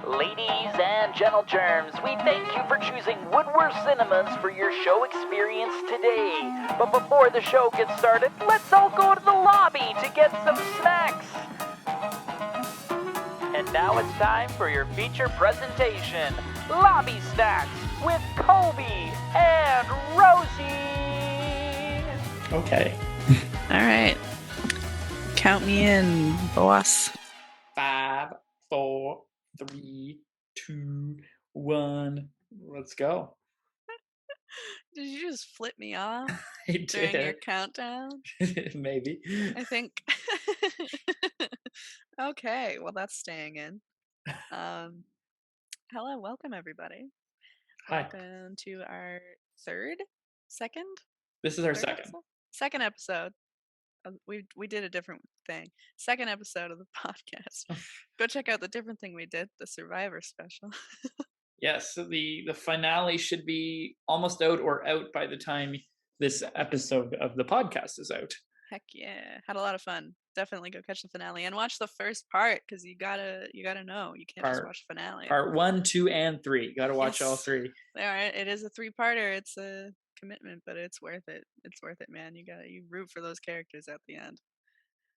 Ladies and gentle germs, we thank you for choosing Woodward Cinemas for your show experience today. But before the show gets started, let's all go to the lobby to get some snacks. And now it's time for your feature presentation, Lobby Snacks with Coby and Rosy. Okay. All right. Count me in, boss. 5, 4, 3, 2, 1. Let's go. Did you just flip me off I during your did. countdown? Maybe. I think. Okay, well, that's staying in. Hello, welcome, everybody. Hi. Welcome to our second? This is our Third second. episode? Second episode. We did a different thing. Second episode of the podcast. Go check out the different thing we did, the Survivor special. Yes, so the finale should be almost out or out by the time this episode of the podcast is out. Heck yeah, had a lot of fun. Definitely go catch the finale and watch the first part because you gotta know, you can't just watch the finale. Part 1, 2, and 3. Got to watch all 3. All right, it is a 3-parter. It's a commitment, but it's worth it. It's worth it, man. You root for those characters at the end.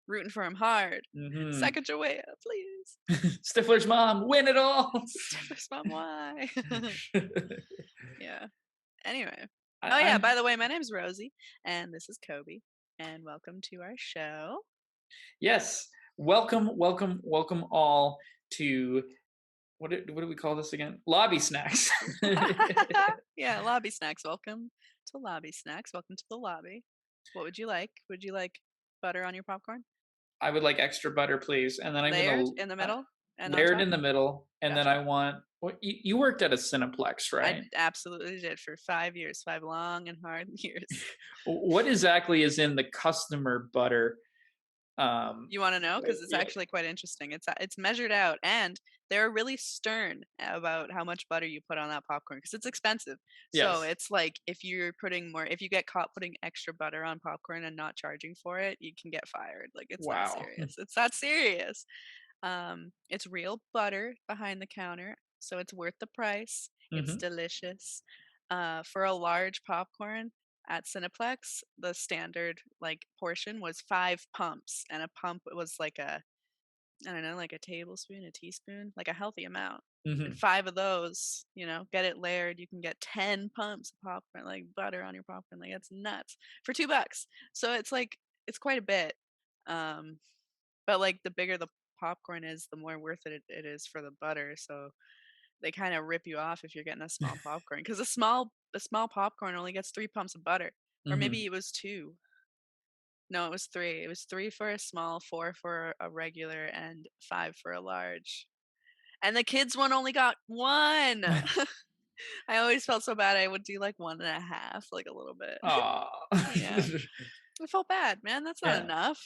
Rooting for him hard. Mm-hmm. Sacagawea, please. Stifler's mom, win it all. Stifler's mom, why? Yeah. Anyway. By the way, my name's Rosy, and this is Coby, and welcome to our show. Yes, welcome all to what do we call this again? Lobby snacks. Yeah, lobby snacks. Welcome to lobby snacks. Welcome to the lobby. What would you like? Would you like butter on your popcorn? I would like extra butter, please. And then I'm layered gonna in the middle. And layered in the middle, and gotcha. then I want. Well, you worked at a Cineplex, right? I absolutely did for 5 years, 5 long and hard years. What exactly is in the customer butter? You want to know? Because it's actually quite interesting. It's measured out, and they're really stern about how much butter you put on that popcorn because it's expensive. Yes. So it's like if you get caught putting extra butter on popcorn and not charging for it, you can get fired. Like it's that serious. It's that serious. It's real butter behind the counter, so it's worth the price. It's delicious. For a large popcorn at Cineplex, the standard portion was 5 pumps, and a pump was like a tablespoon, a teaspoon, like a healthy amount. And 5 of those, get it layered, you can get 10 pumps of popcorn, like butter on your popcorn. Like it's nuts for $2. So it's quite a bit. But like the bigger the popcorn is, the more worth it is for the butter. So they kind of rip you off if you're getting a small popcorn because a small popcorn only gets 3 pumps of butter, or maybe it was 2. No, it was 3. It was 3 for a small, 4 for a regular, and 5 for a large. And the kids one only got 1. I always felt so bad. I would do like 1.5, like a little bit. Yeah, I felt bad, man. That's not enough.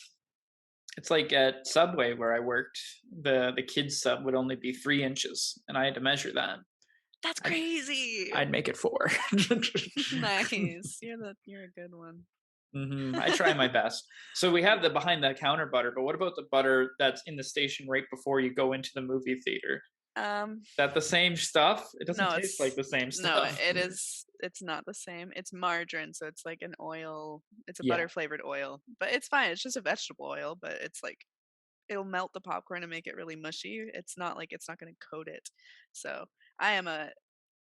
It's like at Subway where I worked, the kids sub would only be 3 inches, and I had to measure that. That's crazy. I'd make it 4. Nice. You're a good one. I try my best. So we have the behind the counter butter, but what about the butter that's in the station right before you go into the movie theater? Is that the same stuff? It doesn't taste like the same stuff. No, it is. It's not the same. It's margarine, so it's like an oil. It's a butter flavored oil, but it's fine. It's just a vegetable oil, but it's like it'll melt the popcorn and make it really mushy. It's not going to coat it. So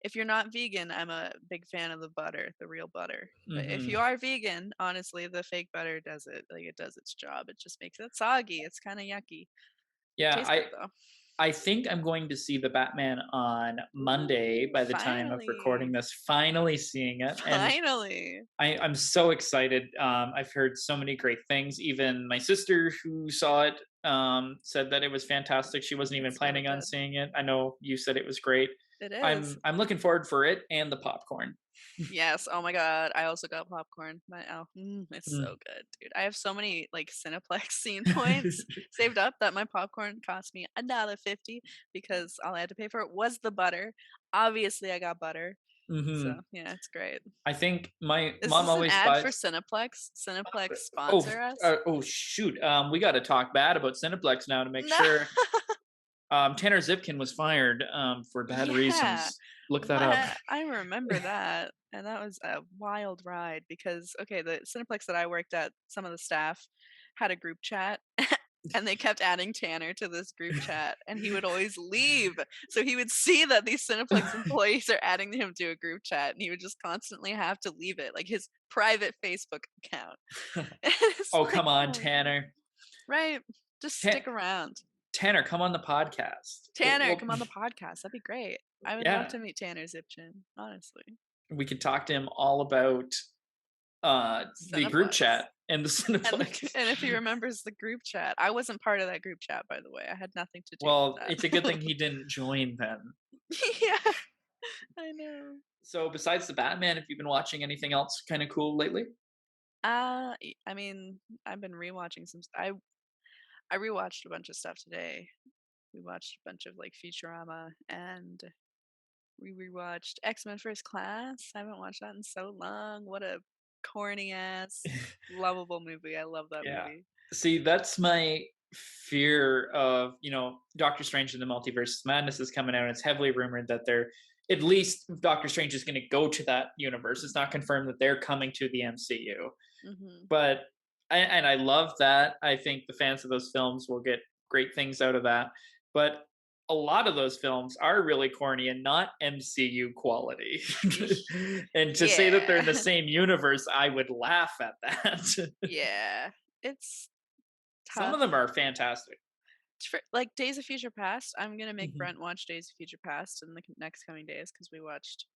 if you're not vegan, I'm a big fan of the butter, the real butter. But if you are vegan, honestly, the fake butter does it. Like it does its job. It just makes it soggy. It's kind of yucky. Yeah, I think I'm going to see the Batman on Monday by the time of recording this. Finally seeing it. Finally. And I'm so excited. I've heard so many great things. Even my sister who saw it said that it was fantastic. She wasn't even planning on seeing it. I know you said it was great. It is. I'm looking forward for it and the popcorn. Yes. Oh my God. I also got popcorn. It's so good, dude. I have so many Cineplex scene points saved up that my popcorn cost me $1.50 because all I had to pay for it was the butter. Obviously, I got butter. So yeah, it's great. I think my Is mom this always an ad buys for Cineplex. Cineplex sponsor us. Oh shoot! We got to talk bad about Cineplex now to make sure. Tanner Zipkin was fired for bad reasons. Look that up. I remember that. And that was a wild ride because, okay, the Cineplex that I worked at, some of the staff had a group chat and they kept adding Tanner to this group chat and he would always leave. So he would see that these Cineplex employees are adding him to a group chat and he would just constantly have to leave it, like his private Facebook account. Oh, come on, Tanner. Right. Just stick around. Tanner, come on the podcast. Tanner, come on the podcast. That'd be great. I would love to meet Tanner Zipchin, honestly. We could talk to him all about the group chat and the Cineplex. And if he remembers the group chat. I wasn't part of that group chat, by the way. I had nothing to do with that. It's a good thing he didn't join then. Yeah, I know. So besides the Batman, have you been watching anything else kind of cool lately? I mean, I've been rewatching some. I rewatched a bunch of stuff today. We watched a bunch of like Futurama, and we rewatched X-Men First Class. I haven't watched that in so long. What a corny ass, lovable movie. I love that movie. See, that's my fear of, Doctor Strange and the Multiverse of Madness is coming out. And it's heavily rumored that at least Doctor Strange is going to go to that universe. It's not confirmed that they're coming to the MCU. Mm-hmm. But I love that. I think the fans of those films will get great things out of that. But a lot of those films are really corny and not MCU quality. And to say that they're in the same universe, I would laugh at that. Yeah, it's tough. Some of them are fantastic. Like Days of Future Past, I'm going to make Brent watch Days of Future Past in the next coming days because we watched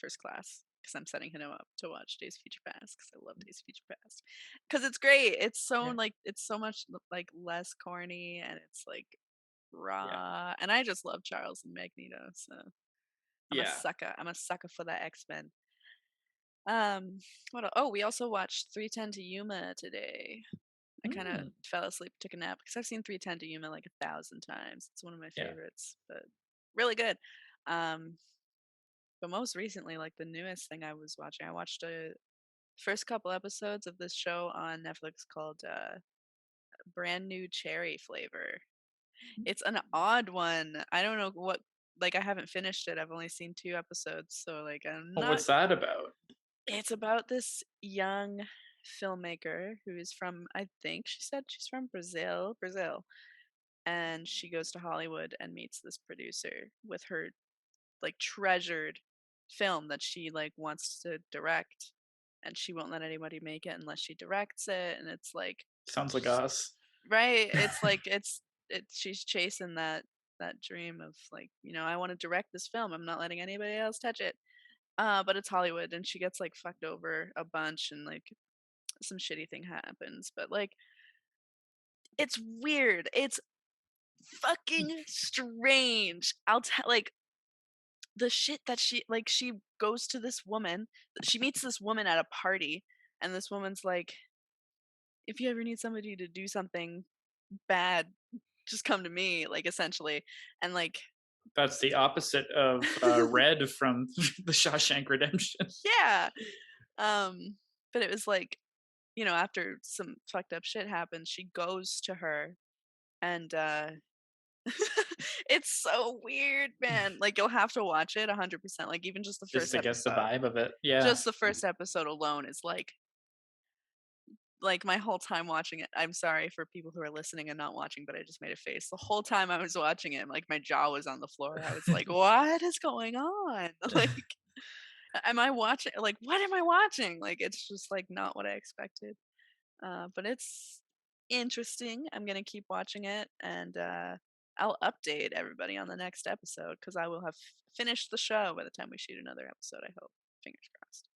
First Class. Because I'm setting him up to watch Days of Future Past because I love Days of Future Past. Because it's great. It's so it's so much like less corny and it's like raw. And I just love Charles and Magneto. So I'm a sucker. I'm a sucker for that X-Men. What else? Oh, we also watched 3:10 to Yuma today. I kind of fell asleep, took a nap because I've seen 3:10 to Yuma like 1,000 times. It's one of my favorites, but really good. But most recently, like the newest thing I was watching, I watched the first couple episodes of this show on Netflix called Brand New Cherry Flavor. It's an odd one. I don't know what, like I haven't finished it. I've only seen 2 episodes. So like I'm not... What's that about? It's about this young filmmaker who is from, I think she said she's from Brazil. And she goes to Hollywood and meets this producer with her like treasured film that she like wants to direct, and she won't let anybody make it unless she directs it. And it's like, sounds like us, right? It's like it's she's chasing that dream of like, I want to direct this film, I'm not letting anybody else touch it. But it's Hollywood and she gets like fucked over a bunch and like some shitty thing happens, but like it's weird, it's fucking strange. I'll tell, like the shit that she goes to this woman, she meets this woman at a party, and this woman's like, if you ever need somebody to do something bad, just come to me, like essentially. And like that's the opposite of Red from the Shawshank Redemption. Yeah. But it was like, after some fucked up shit happens, she goes to her and it's so weird, man. Like you'll have to watch it 100%. Like even just the first episode. Just to get the vibe of it. Yeah. Just the first episode alone is like my whole time watching it. I'm sorry for people who are listening and not watching, but I just made a face. The whole time I was watching it, like my jaw was on the floor. I was like, what is going on? Like, am I watching? Like, what am I watching? Like, it's just like not what I expected. But it's interesting. I'm going to keep watching it, and I'll update everybody on the next episode because I will have finished the show by the time we shoot another episode, I hope. Fingers crossed.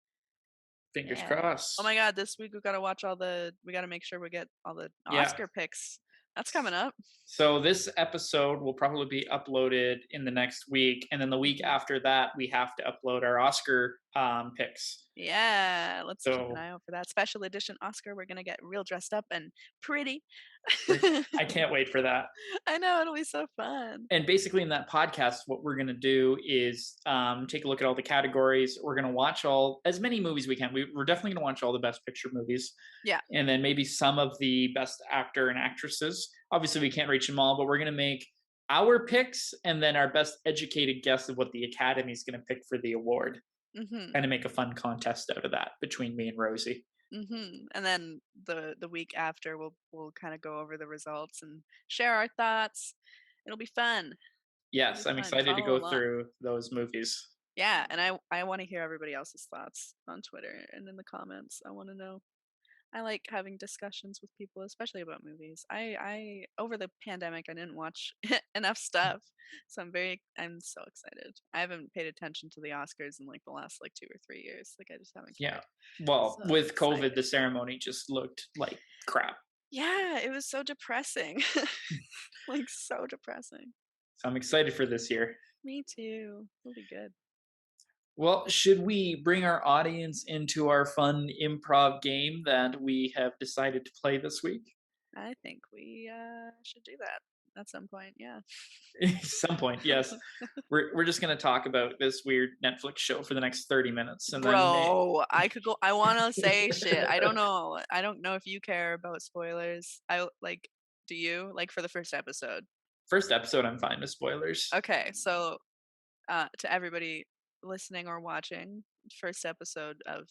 Fingers crossed. Oh my god, this week we got to watch we got to make sure we get all the Oscar picks. That's coming up. So this episode will probably be uploaded in the next week. And then the week after that, we have to upload our Oscar picks. Yeah, let's keep an eye out for that. Special edition Oscar. We're going to get real dressed up and pretty. I can't wait for that. I know, it'll be so fun. And basically in that podcast, what we're going to do is take a look at all the categories. We're going to watch as many movies we can. We're definitely going to watch all the Best Picture movies. Yeah. And then maybe some of the Best Actor and Actresses. Obviously, we can't reach them all, but we're going to make our picks and then our best educated guess of what the Academy is going to pick for the award. Kind of make a fun contest out of that between me and Rosie. And then the week after, we'll kind of go over the results and share our thoughts. It'll be fun. Yes, I'm excited to go through those movies. Yeah, and I want to hear everybody else's thoughts on Twitter and in the comments. I want to know. I like having discussions with people, especially about movies. I over the pandemic, I didn't watch enough stuff, so I'm so excited. I haven't paid attention to the Oscars in like the last like 2 or 3 years. Like I just haven't. Yeah, well, so with COVID, the ceremony just looked like crap. Yeah, it was so depressing, like so depressing. So I'm excited for this year. Me too. It'll be good. Well, should we bring our audience into our fun improv game that we have decided to play this week? I think we should do that at some point. Yeah. Some point, yes. We're just gonna talk about this weird Netflix show for the next 30 minutes, and Bro, I could go. I want to say shit. I don't know. I don't know if you care about spoilers. Do you like for the first episode? First episode, I'm fine with spoilers. Okay, so to everybody listening or watching, first episode of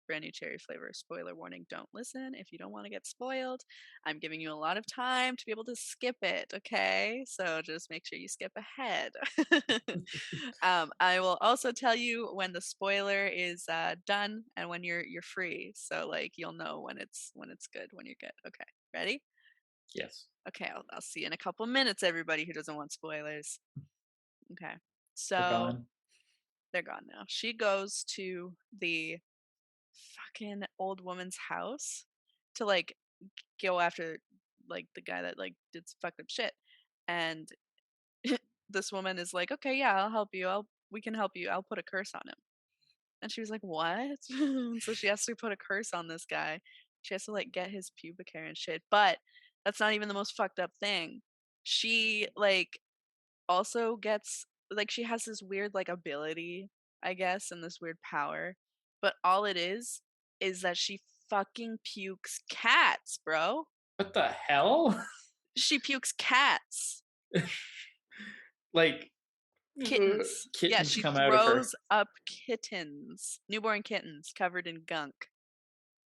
brand new cherry flavor, spoiler warning, don't listen if you don't want to get spoiled. I'm giving you a lot of time to be able to skip it, okay? So just make sure you skip ahead. I will also tell you when the spoiler is done and when you're free, so like you'll know when it's good, when you're good. Okay, ready? Yes. Okay, I'll see you in a couple minutes, everybody who doesn't want spoilers. Okay, so they're gone now. She goes to the fucking old woman's house to like go after like the guy that like did fucked up shit, and this woman is like, okay, yeah, I'll help you. We can help you. I'll put a curse on him. And she was like, what? So she has to put a curse on this guy. She has to like get his pubic hair and shit. But that's not even the most fucked up thing. She like also gets like she has this weird like ability, I guess, and this weird power. But all it is that she fucking pukes cats, bro. What the hell? She pukes cats. Like kittens. Yeah, she throws up kittens, newborn kittens covered in gunk.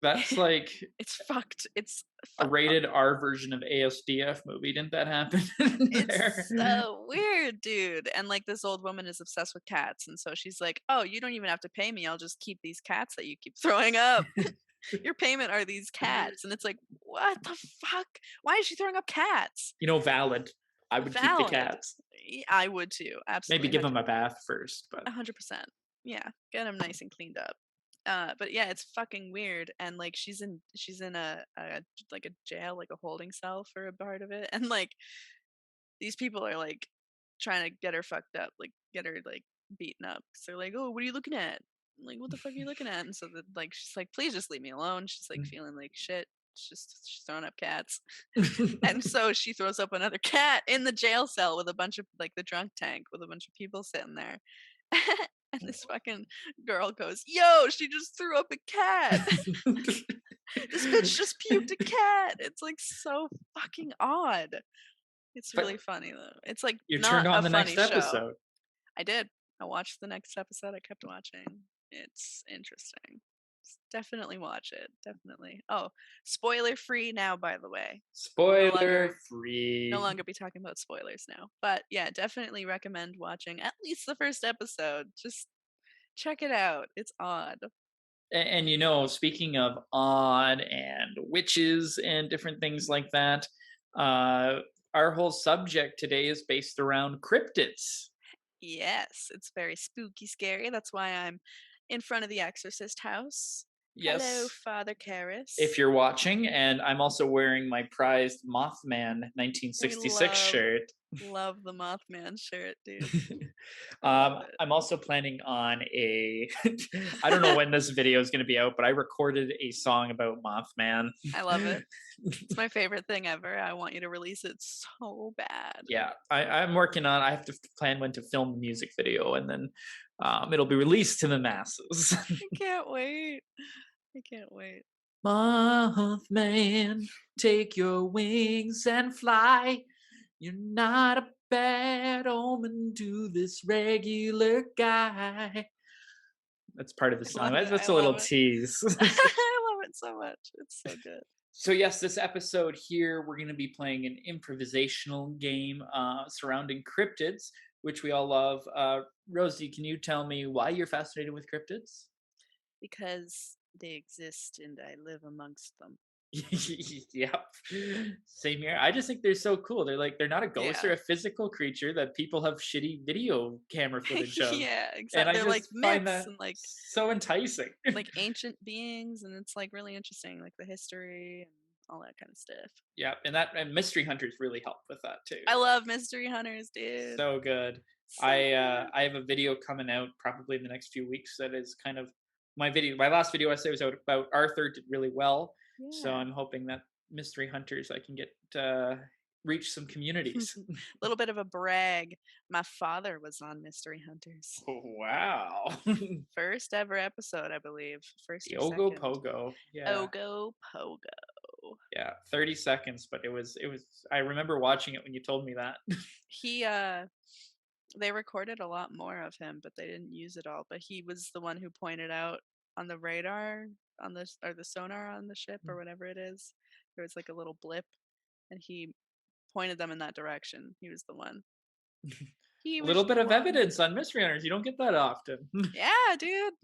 That's like it's fucked. It's a rated R version of ASDF movie. Didn't that happen? It's so weird, dude. And like this old woman is obsessed with cats, and so she's like, "Oh, you don't even have to pay me. I'll just keep these cats that you keep throwing up. Your payment are these cats." And it's like, what the fuck? Why is she throwing up cats? Valid. I would keep the cats. I would too. Absolutely. Maybe give them a bath first, but 100%. Yeah, get them nice and cleaned up. But yeah, it's fucking weird, and like she's in a like a jail, like a holding cell for a part of it, and like these people are like trying to get her fucked up, like get her like beaten up. So they're like, "Oh, what are you looking at?" I'm like, what the fuck are you looking at? And so like she's like, "Please just leave me alone." She's like feeling like shit. She's throwing up cats, and so she throws up another cat in the jail cell with a bunch of like the drunk tank with a bunch of people sitting there. And this fucking girl goes, "Yo, she just threw up a cat." This bitch just puked a cat. It's like so fucking odd. It's really funny though. It's like you turned on the next episode. I did. I watched the next episode. I kept watching. It's interesting. Definitely watch it. Definitely. Oh, spoiler free now, by the way. Spoiler free. No longer be talking about spoilers now. But yeah, definitely recommend watching at least the first episode. Just check it out. It's odd. And you know, speaking of odd and witches and different things like that, our whole subject today is based around cryptids. Yes, it's very spooky, scary. That's why I'm in front of the Exorcist house. Yes. Hello, Father Karras. If you're watching, and I'm also wearing my prized Mothman 1966 shirt. Love the Mothman shirt, dude. I'm also planning on I don't know when this video is going to be out, but I recorded a song about Mothman. I love it. It's my favorite thing ever. I want you to release it so bad. Yeah, I'm working on. I have to plan when to film the music video, and then it'll be released to the masses. I can't wait. I can't wait. Mothman, take your wings and fly. You're not a bad omen to this regular guy. That's part of the song. That's a little tease. I love it so much. It's so good. So yes, this episode here, we're going to be playing an improvisational game surrounding cryptids, which we all love. Rosie, can you tell me why you're fascinated with cryptids? Because they exist and I live amongst them. Yep. Same here. I just think they're so cool. They're not a ghost, they're a physical creature that people have shitty video camera footage of. Yeah, exactly. They're like myths and like so enticing. Like ancient beings, and it's like really interesting, like the history and all that kind of stuff. Yeah, and mystery hunters really help with that too. I love mystery hunters, dude. So good. I have a video coming out probably in the next few weeks that is kind of my last video essay was out about Arthur, did really well. Yeah. So I'm hoping that mystery hunters, I can get reach some communities. A little bit of a brag. My father was on Mystery Hunters. Oh, wow. First ever episode, I believe. First the Ogo Pogo. Yeah. Ogo Pogo. Yeah, 30 seconds, but it was I remember watching it when you told me that. They recorded a lot more of him, but they didn't use it all. But he was the one who pointed out on the radar or the sonar on the ship or whatever it is. There was like a little blip, and he pointed them in that direction. He was the one. A little bit of evidence on Mystery Hunters. You don't get that often. Yeah, dude.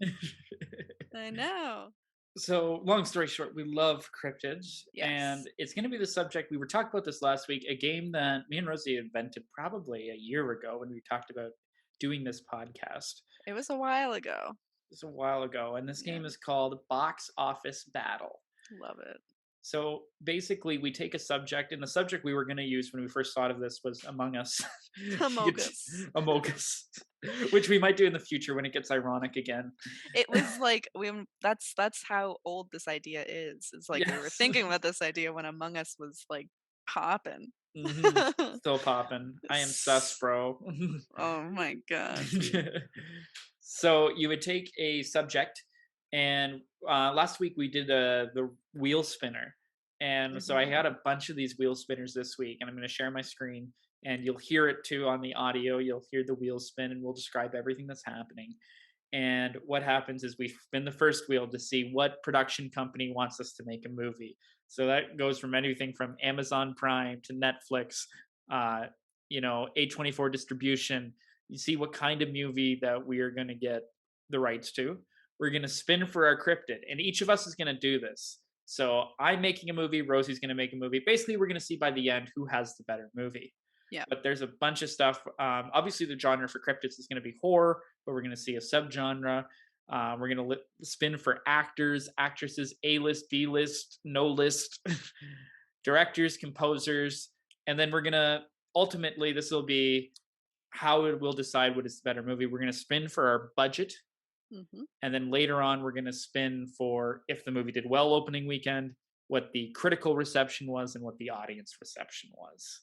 I know. So, long story short, we love cryptids, and it's going to be the subject. We were talking about this last week, a game that me and Rosie invented probably a year ago when we talked about doing this podcast. It was a while ago. And this game is called Box Office Battle. Love it. So basically, we take a subject, and the subject we were going to use when we first thought of this was Among Us. Among Us, which we might do in the future when it gets ironic again. It was like that's how old this idea is. It's like we were thinking about this idea when Among Us was like popping. Mm-hmm. Still popping. I am sus, bro. Oh my god. So you would take a subject, and last week we did the wheel spinner. And so I had a bunch of these wheel spinners this week, and I'm going to share my screen, and you'll hear it too on the audio. You'll hear the wheel spin, and we'll describe everything that's happening. And what happens is we spin the first wheel to see what production company wants us to make a movie. So that goes from anything from Amazon Prime to Netflix, A24 distribution. You see what kind of movie that we are going to get the rights to. We're going to spin for our cryptid, and each of us is going to do this. So I'm making a movie, Rosie's going to make a movie. Basically, we're going to see by the end who has the better movie. Yeah. But there's a bunch of stuff. Obviously, the genre for cryptids is going to be horror, but we're going to see a subgenre. We're going to spin for actors, actresses, A-list, B-list, no list, directors, composers. And then we're going to, ultimately, this will be how we'll decide what is the better movie. We're going to spin for our budget. Mm-hmm. And then later on, we're going to spin for if the movie did well opening weekend, what the critical reception was, and what the audience reception was.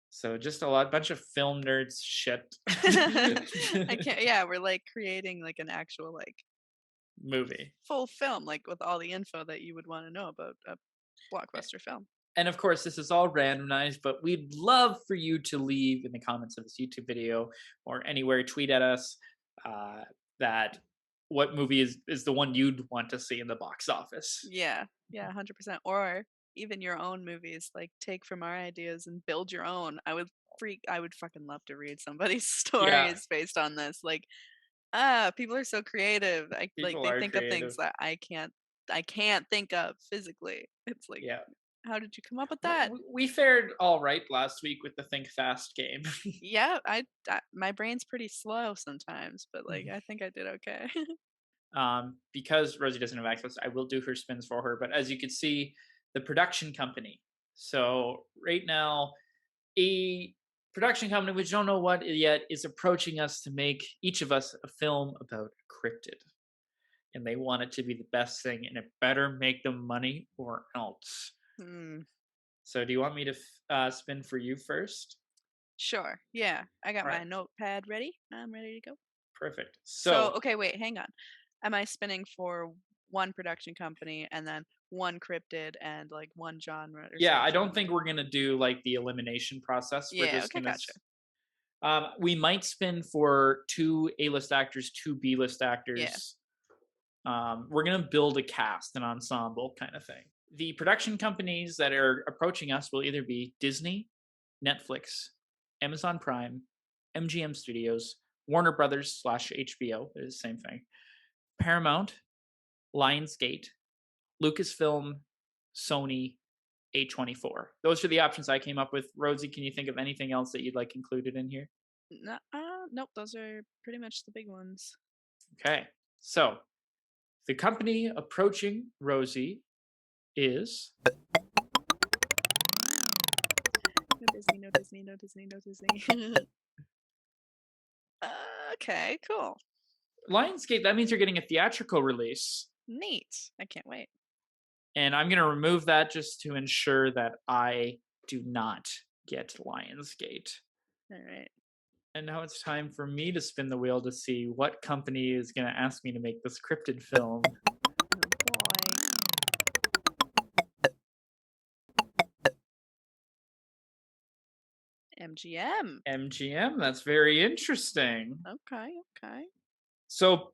So just a bunch of film nerds shit. We're like creating like an actual like movie, full film, like with all the info that you would want to know about a blockbuster film. And of course, this is all randomized, but we'd love for you to leave in the comments of this YouTube video or anywhere, tweet at us that what movie is the one you'd want to see in the box office. Yeah, 100%. Or even your own movies, like take from our ideas and build your own. I would fucking love to read somebody's stories based on this. Like, people are so creative. They think of things that I can't think of physically. It's like, how did you come up with that? We fared all right last week with the Think Fast game. Yeah, my brain's pretty slow sometimes, but like I think I did okay. Because Rosie doesn't have access, I will do her spins for her. But as you can see, the production company. So right now, a production company, which don't know what yet, is approaching us to make each of us a film about a cryptid. And they want it to be the best thing, and it better make them money or else. So do you want me to spin for you first? Sure. Yeah. I got my notepad ready. I'm ready to go. Perfect. So okay, wait, hang on. Am I spinning for one production company and then one cryptid and like one genre. I don't think we're gonna do like the elimination process. We're just gonna. Gotcha. We might spin for 2 A-list actors, 2 B-list actors. Yeah. We're gonna build a cast, an ensemble kind of thing. The production companies that are approaching us will either be Disney, Netflix, Amazon Prime, MGM Studios, Warner Brothers / HBO, they're the same thing, Paramount, Lionsgate, Lucasfilm, Sony, A24. Those are the options I came up with. Rosy, can you think of anything else that you'd like included in here? Nope, those are pretty much the big ones. Okay, so the company approaching Rosy is... No Disney. Okay, cool. Lionsgate, that means you're getting a theatrical release. Neat. I can't wait. And I'm going to remove that just to ensure that I do not get Lionsgate. All right. And now it's time for me to spin the wheel to see what company is going to ask me to make this cryptid film. MGM, that's very interesting. Okay. So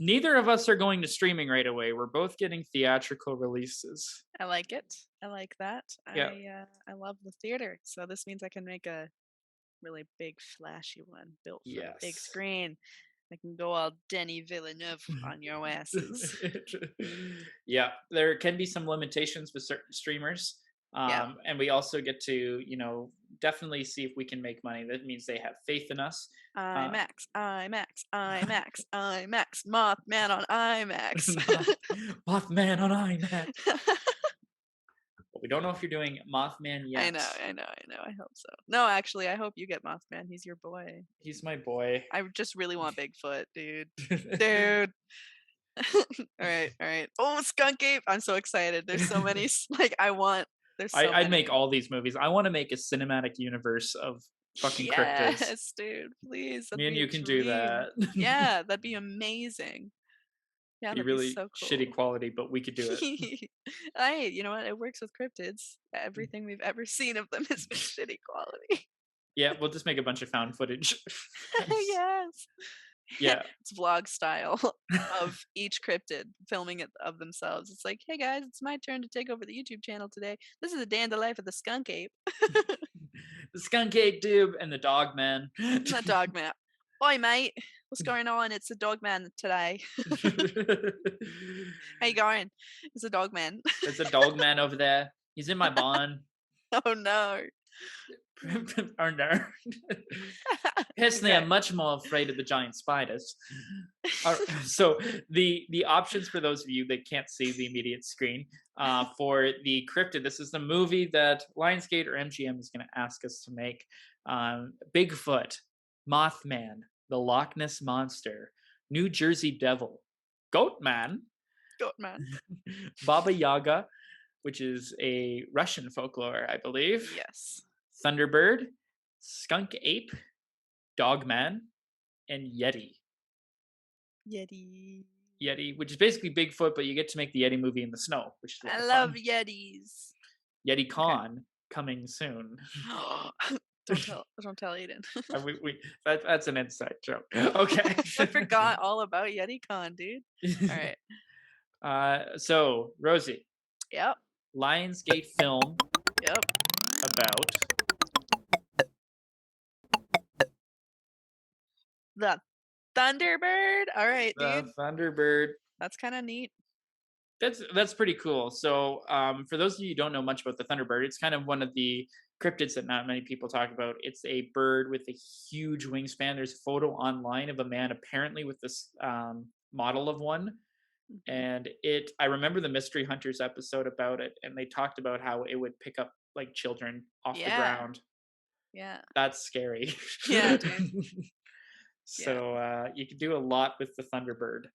neither of us are going to streaming right away. We're both getting theatrical releases. I like it. I like that. Yeah. I love the theater. So this means I can make a really big, flashy one built for the big screen. I can go all Denis Villeneuve on your asses. Yeah, there can be some limitations with certain streamers. And we also get to, definitely see if we can make money. That means they have faith in us. IMAX, Mothman on IMAX. Mothman on IMAX. But we don't know if you're doing Mothman yet. I know. I hope so. No, actually, I hope you get Mothman. He's your boy. He's my boy. I just really want Bigfoot, dude. Dude. All right. Oh, Skunk Ape. I'm so excited. There's so many. I'd make all these movies. I want to make a cinematic universe of fucking cryptids. Yes, dude. Please. Me and you can do that. Yeah, that'd be amazing. Yeah, that'd be really so cool. Shitty quality, but we could do it. Hey, you know what? It works with cryptids. Everything we've ever seen of them has been shitty quality. Yeah, we'll just make a bunch of found footage. Yes. Yeah. It's vlog style of each cryptid filming it of themselves. It's like, hey guys, it's my turn to take over the YouTube channel today. This is a day in the life of the skunk ape. The skunk ape dude and the dog man. The dog man. Oi mate, what's going on? It's the dog man today. How you going? It's a dog man. There's a dog man over there. He's in my barn. Oh no. Oh no. Personally, I'm much more afraid of the giant spiders. So the options for those of you that can't see the immediate screen, for the cryptid, this is the movie that Lionsgate or MGM is going to ask us to make. Bigfoot, Mothman, the Loch Ness Monster, New Jersey Devil, Goatman, Baba Yaga, which is a Russian folklore, I believe. Yes. Thunderbird, Skunk Ape, Dogman, and Yeti. Yeti, which is basically Bigfoot, but you get to make the Yeti movie in the snow, which is I love Yetis. Yeti Con coming soon. Don't tell Aiden. That's an inside joke. Okay. I forgot all about Yeti Con, dude. All right. So Rosy. Yep. Lionsgate film. Yep. About the Thunderbird. All right, dude. The Thunderbird. That's kind of neat. That's pretty cool. So, for those of you who don't know much about the Thunderbird, it's kind of one of the cryptids that not many people talk about. It's a bird with a huge wingspan. There's a photo online of a man apparently with this model of one. And I remember the Mystery Hunters episode about it, and they talked about how it would pick up like children off the ground. Yeah. That's scary. Yeah, dude. So you could do a lot with the Thunderbird.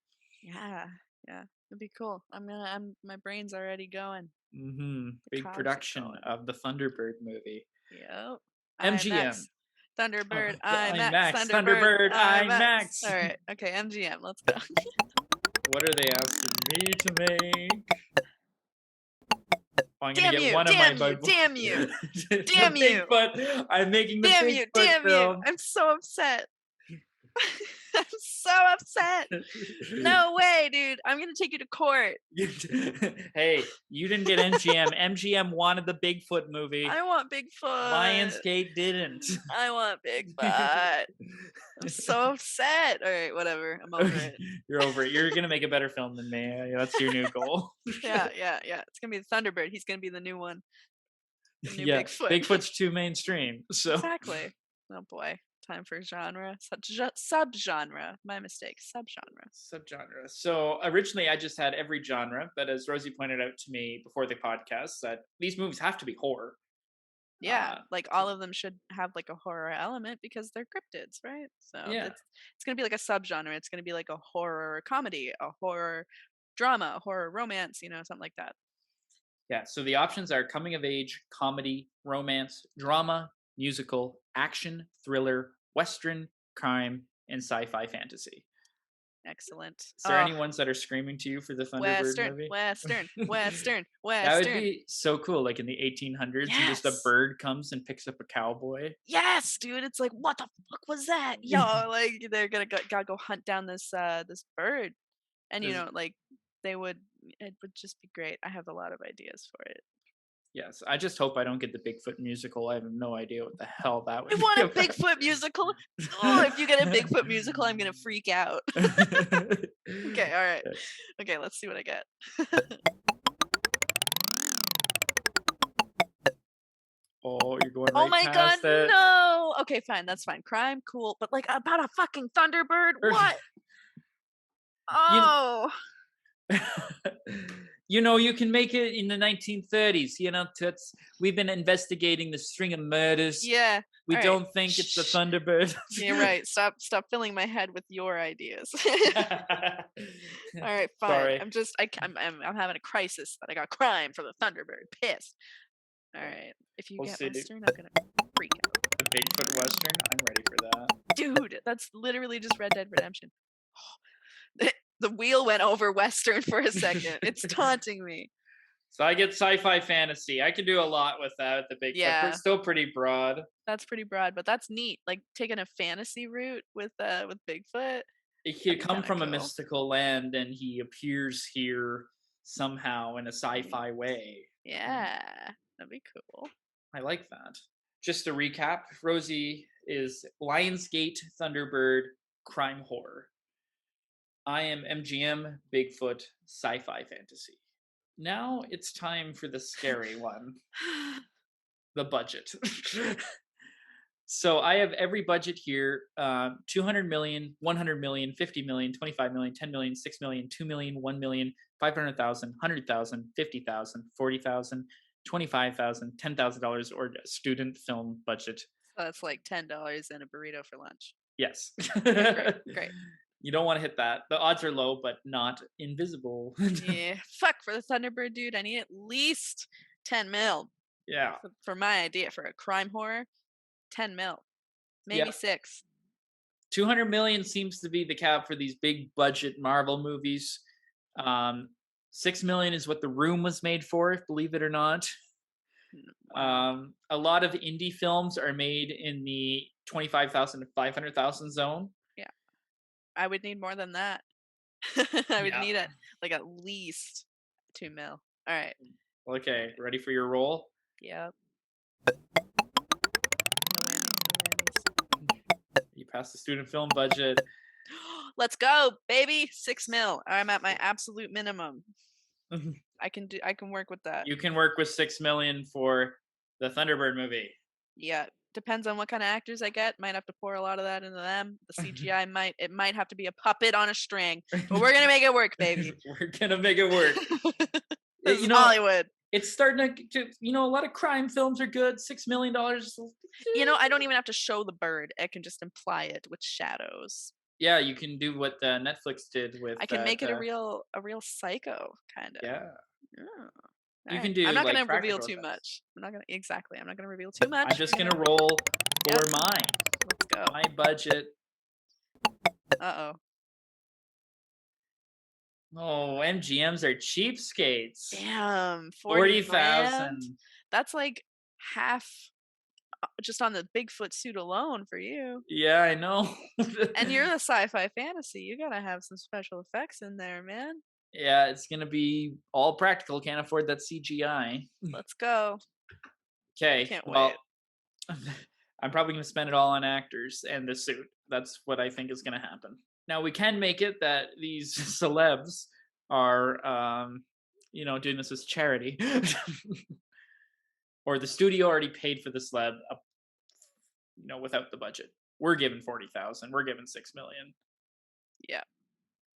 Yeah. It'd be cool. My brain's already going. Big production of the Thunderbird movie. Yep. MGM. Thunderbird, IMAX. Thunderbird, IMAX. All right. Okay, MGM. Let's go. What are they asking me to make. Oh, I'm damn gonna get you! one Damn of my you! Damn you! the Damn you! Bigfoot. I'm making the Damn Bigfoot you! Damn film. you! I'm so upset. I'm so upset. No way, dude. I'm gonna take you to court. Hey, you didn't get MGM. MGM wanted the Bigfoot movie. I want Bigfoot. Lionsgate didn't. I want Bigfoot. I'm so upset. All right, whatever. I'm over it. You're over it. You're gonna make a better film than me. That's your new goal. Yeah. It's gonna be the Thunderbird. He's gonna be the new one. The new Yeah, Bigfoot. Bigfoot's too mainstream. So exactly. Oh boy. Time for genre. Subgenre. My mistake. Subgenre. So originally I just had every genre, but as Rosie pointed out to me before the podcast, that these movies have to be horror. Yeah, like all of them should have like a horror element because they're cryptids, right? So yeah, it's gonna be like a subgenre. It's gonna be like a horror comedy, a horror drama, a horror romance, something like that. Yeah. So the options are coming of age, comedy, romance, drama, musical, action, thriller, western, crime, and sci-fi fantasy. Excellent. Is there any ones that are screaming to you for the Thunderbird movie? Western. That would be so cool, like in the 1800s, and just a bird comes and picks up a cowboy. Yes, dude. It's like, what the fuck was that? Yo, like they're gonna go hunt down this bird, and it would just be great. I have a lot of ideas for it. Yes, I just hope I don't get the Bigfoot musical. I have no idea what the hell that would be. I want a Bigfoot musical? Oh, if you get a Bigfoot musical, I'm going to freak out. Okay, all right. Okay, let's see what I get. Oh, you're going right my past God, it. No! Okay, fine, that's fine. Crime, cool. But about a fucking Thunderbird? What? Oh! You can make it in the 1930s. Toots. We've been investigating the string of murders. Yeah. We don't think it's the Thunderbird. You're right. Stop filling my head with your ideas. All right, fine. Sorry. I'm having a crisis that I got crime for the Thunderbird. Pissed. All right. If you get Western, I'm gonna freak out. The Bigfoot Western. I'm ready for that. Dude, that's literally just Red Dead Redemption. The wheel went over Western for a second. It's taunting me. So I get sci-fi fantasy. I can do a lot with that. The Bigfoot. Yeah. It's still pretty broad. That's pretty broad, but that's neat. Like taking a fantasy route with Bigfoot. He could come from a mystical land, and he appears here somehow in a sci-fi way. Yeah, that'd be cool. I like that. Just to recap, Rosie is Lionsgate, Thunderbird, crime horror. I am MGM, Bigfoot, sci-fi fantasy. Now it's time for the scary one. The budget. So I have every budget here, 200 million, 100 million, 50 million, 25 million, 10 million, 6 million, 2 million, 1 million, 500,000, 100,000, 50,000, 40,000, 25,000, $10,000, or a student film budget. So that's like $10 and a burrito for lunch. Yes. Okay, great. You don't want to hit that. The odds are low, but not invisible. Yeah. Fuck, for the Thunderbird, dude, I need at least 10 mil. Yeah. For my idea, for a crime horror, 10 mil. Maybe 6. 200 million seems to be the cap for these big budget Marvel movies. 6 million is what The Room was made for, believe it or not. Wow. A lot of indie films are made in the 25,000 to 500,000 zone. Yeah. I would need more than that. I would need at least 2 mil. All right. Okay, ready for your roll? Yep. You passed the student film budget. Let's go, baby. 6 mil. I'm at my absolute minimum. I can work with that. You can work with 6 million for the Thunderbird movie. Yeah. Depends on what kind of actors I get. Might have to pour a lot of that into them. The CGI might have to be a puppet on a string. But we're gonna make it work, baby. We're gonna make it work. This is Hollywood. It's starting to a lot of crime films are good. $6 million. I don't even have to show the bird. I can just imply it with shadows. Yeah, you can do what Netflix did with. I can make it a real psycho kind of. Yeah. You can do. I'm not going to reveal too much. I'm not going to reveal too much. I'm just going to roll for mine. Let's go. My budget. Uh-oh. Oh, MGMs are cheapskates. Damn, 40,000. That's like half just on the Bigfoot suit alone for you. Yeah, I know. And you're the sci-fi fantasy. You gotta have some special effects in there, man. Yeah, it's gonna be all practical. Can't afford that CGI. Let's go. Okay. Can't well, wait. I'm probably gonna spend it all on actors and the suit. That's what I think is gonna happen. Now we can make it that these celebs are, doing this as charity, or the studio already paid for the celeb, without the budget. We're given 40,000. We're given 6 million. Yeah.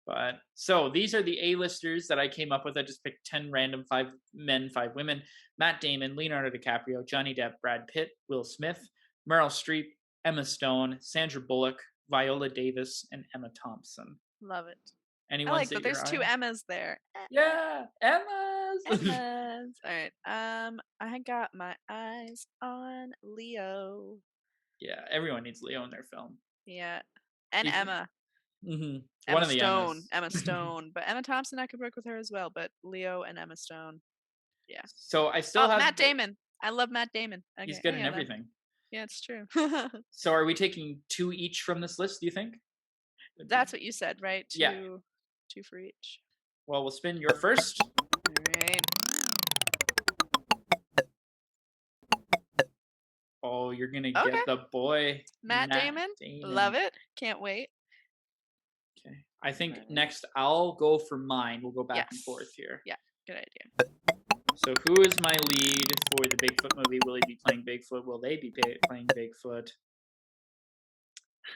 But so these are the A-listers that I came up with. I just picked 10 random 5 men, 5 women. Matt Damon, Leonardo DiCaprio, Johnny Depp, Brad Pitt, Will Smith, Meryl Streep, Emma Stone, Sandra Bullock, Viola Davis, and Emma Thompson. Love it. Anyone I like that there's 2 Emmas there. Yeah, Emmas. Emmas. All right. I got my eyes on Leo. Yeah, everyone needs Leo in their film. Yeah, and Emma. Mm-hmm. Emma Stone. Emma Stone. But Emma Thompson, I could work with her as well. But Leo and Emma Stone. Yeah. So I still have Matt Damon. I love Matt Damon. Okay, he's good in everything. Yeah, it's true. So are we taking 2 each from this list, do you think? That's what you said, right? 2, yeah. 2 for each. Well, we'll spin your first. All right. Oh, you're going to get the boy. Matt Damon. Love it. Can't wait. Okay. I think next I'll go for mine. We'll go back and forth here. Yeah, good idea. So who is my lead for the Bigfoot movie? Will he be playing Bigfoot? Will they be playing Bigfoot?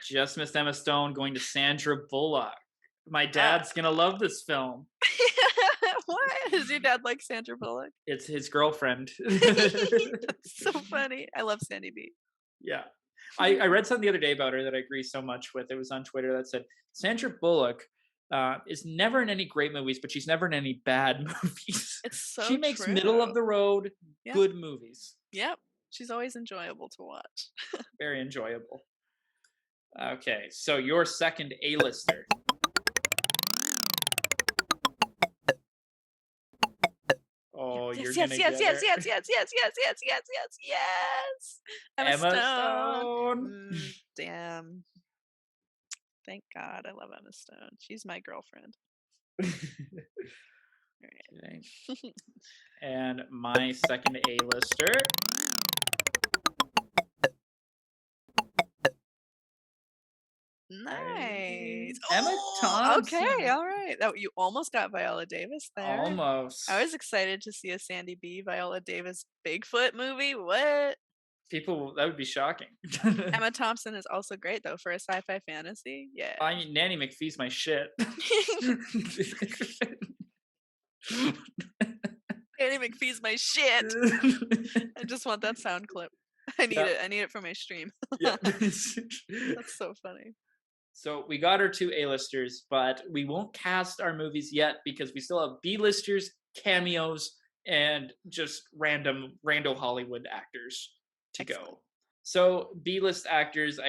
Just missed Emma Stone, going to Sandra Bullock. My dad's going to love this film. What? Does your dad like Sandra Bullock? It's his girlfriend. That's so funny. I love Sandy B. Yeah. I read something the other day about her that I agree so much with. It was on Twitter that said, Sandra Bullock is never in any great movies, but she's never in any bad movies. It's so She makes true. middle of the road, good movies. Yep. She's always enjoyable to watch. Very enjoyable. Okay, so your second A-lister. Oh, you're gonna get yes. Emma Stone. Damn. Thank God, I love Emma Stone. She's my girlfriend. Okay. And my second A-lister. Nice. Emma Thompson. Okay, all right. That you almost got Viola Davis there. Almost. I was excited to see a Sandy B. Viola Davis Bigfoot movie. What? People, that would be shocking. Emma Thompson is also great though for a sci-fi fantasy. Yeah. I mean, Nanny McPhee's my shit. Nanny McPhee's my shit. I just want that sound clip. I need it. I need it for my stream. Yeah. That's so funny. So we got our 2 A-listers, but we won't cast our movies yet because we still have B-listers, cameos, and just rando Hollywood actors to go. So B-list actors,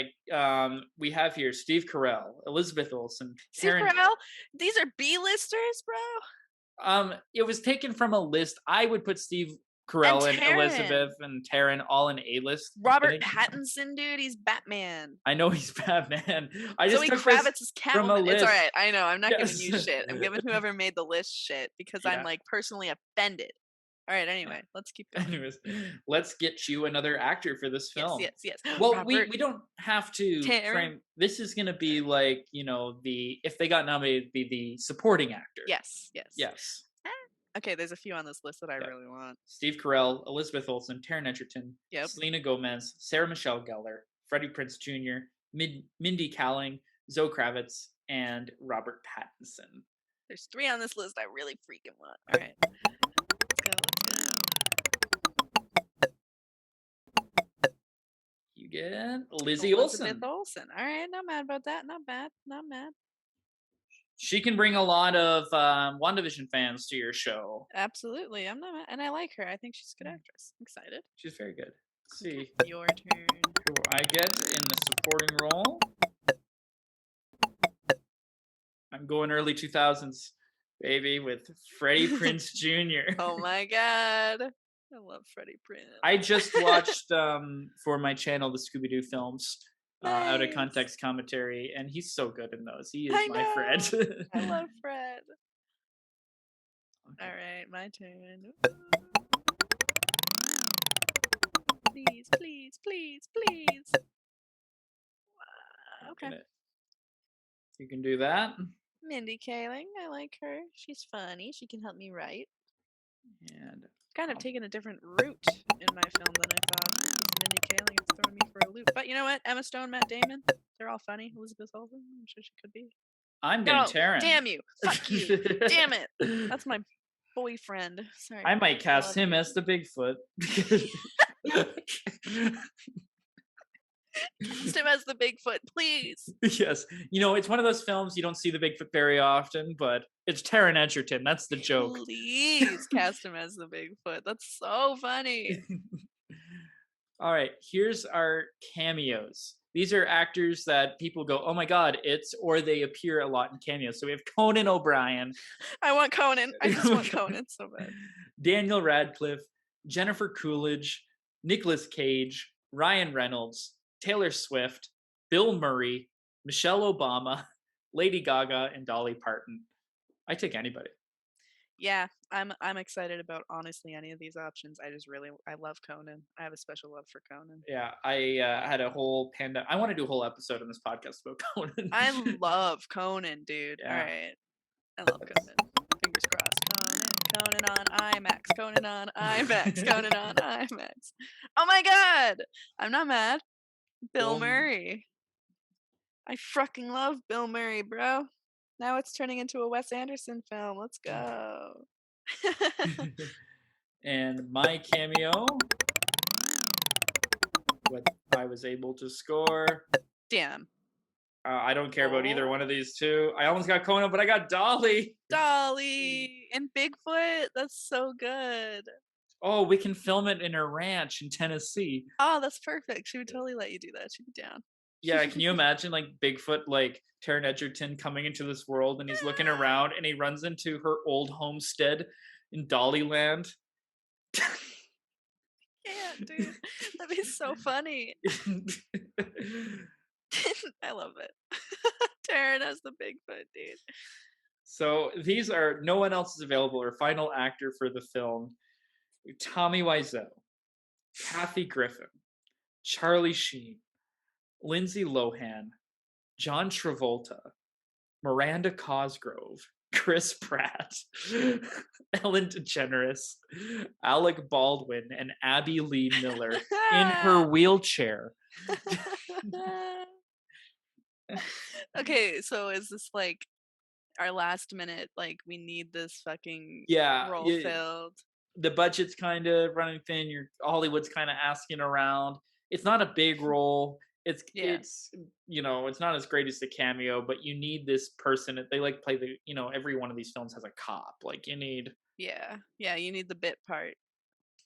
we have here Steve Carell, Elizabeth Olsen, Carell. These are B-listers, bro. It was taken from a list. I would put Steve Carell and Elizabeth and Taryn all in A-list. Robert Pattinson, dude, he's Batman. I know he's Batman. Zoe Kravitz is Catwoman. It's all right. I know. I'm not giving you shit. I'm giving whoever made the list shit because I'm like personally offended. All right. Anyway, let's keep going. Anyways, let's get you another actor for this film. Yes. Well, we don't have to frame. This is going to be like, if they got nominated, be the supporting actor. Yes. Okay, there's a few on this list that I really want. Steve Carell, Elizabeth Olsen, Taron Egerton, Yep. Selena Gomez, Sarah Michelle Gellar, Freddie Prinze Jr., Mindy Kaling, Zoe Kravitz, and Robert Pattinson. There's 3 on this list I really freaking want. All right. Let's go. You get Lizzie Olsen. Elizabeth Olsen. All right, not mad about that. Not bad. She can bring a lot of WandaVision fans to your show. Absolutely. I'm not mad. And I like her. I think she's a good actress. I'm excited. She's very good. Let's see. Your turn. Who I get in the supporting role. I'm going early 2000s. baby, with Freddie Prinze Jr. Oh my god. I love Freddie Prinze. I just watched for my channel the Scooby-Doo films, out of context commentary, and he's so good in those. He is my Fred. I love Fred. Okay. All right, my turn. Please, please, please, please. Okay. You can do that. Mindy Kaling, I like her. She's funny. She can help me write. And kind of taken a different route in my film than I thought. Mindy Kaling is throwing me for a loop. But you know what? Emma Stone, Matt Damon, they're all funny. Elizabeth Olsen, I'm sure she could be. I'm getting Taron. Damn you. Fuck you. Damn it. That's my boyfriend. Sorry. I might cast him as the Bigfoot. Cast him as the Bigfoot, please. Yes. You know, it's one of those films you don't see the Bigfoot very often, but it's Taron Egerton. That's the joke. Please cast him as the Bigfoot. That's so funny. All right. Here's our cameos. These are actors that people go, oh my God, or they appear a lot in cameos. So we have Conan O'Brien. I want Conan. I just want Conan so bad. Daniel Radcliffe, Jennifer Coolidge, Nicolas Cage, Ryan Reynolds, Taylor Swift, Bill Murray, Michelle Obama, Lady Gaga, and Dolly Parton. I take anybody. Yeah, I'm excited about honestly any of these options. I love Conan. I have a special love for Conan. Yeah, I had a whole I want to do a whole episode on this podcast about Conan. I love Conan, dude. Yeah. All right, I love Conan. Fingers crossed. Conan on IMAX. Conan on IMAX. Conan on IMAX. Oh my God, I'm not mad. Bill Murray. I fucking love Bill Murray, bro. Now it's turning into a Wes Anderson film. Let's go. And my cameo, what I was able to score. Damn. I don't care about either one of these two. I almost got Conan, but I got Dolly. Dolly and Bigfoot. That's so good. Oh, we can film it in her ranch in Tennessee. Oh, that's perfect. She would totally let you do that. She'd be down. Yeah, can you imagine like Bigfoot, like Taron Egerton coming into this world and he's looking around and he runs into her old homestead in Dollyland? Yeah, dude. That'd be so funny. I love it. Taron as the Bigfoot, dude. So these are, no one else is available. Our final actor for the film, Tommy Wiseau, Kathy Griffin, Charlie Sheen, Lindsay Lohan, John Travolta, Miranda Cosgrove, Chris Pratt, Ellen DeGeneres, Alec Baldwin, and Abby Lee Miller in her wheelchair. Okay, so is this like our last minute, like we need this fucking role filled? The budget's kind of running thin. Hollywood's kind of asking around. It's not a big role. It's you know, it's not as great as the cameo, but you need this person. They like play the, you know, every one of these films has a cop. Like you need. Yeah, you need the bit part.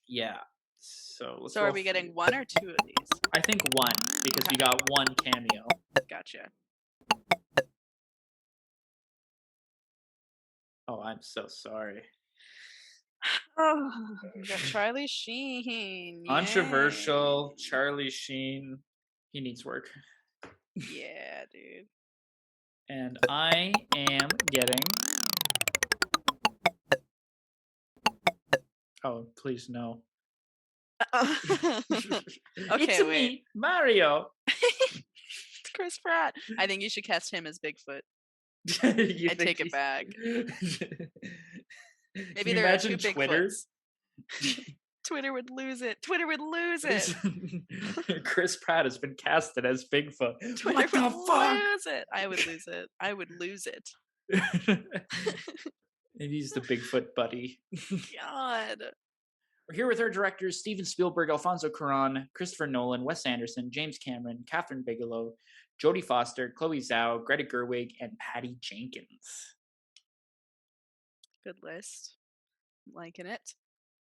Yeah. So are we getting one or two of these? I think one, because we got one cameo. Gotcha. Oh, I'm so sorry. Oh, we got Charlie Sheen. Controversial Charlie Sheen. He needs work. Yeah, dude. And I am getting. Oh, please no. Okay, it's me, Mario. It's Chris Pratt. I think you should cast him as Bigfoot. I take it back. Maybe there are two Bigfoots. Twitter would lose it. Chris Pratt has been casted as Bigfoot. Twitter would lose it. I would lose it. Maybe he's the Bigfoot buddy. God. We're here with our directors, Steven Spielberg, Alfonso Cuarón, Christopher Nolan, Wes Anderson, James Cameron, Catherine Bigelow, Jodie Foster, Chloe Zhao, Greta Gerwig, and Patty Jenkins. Good list. I'm liking it.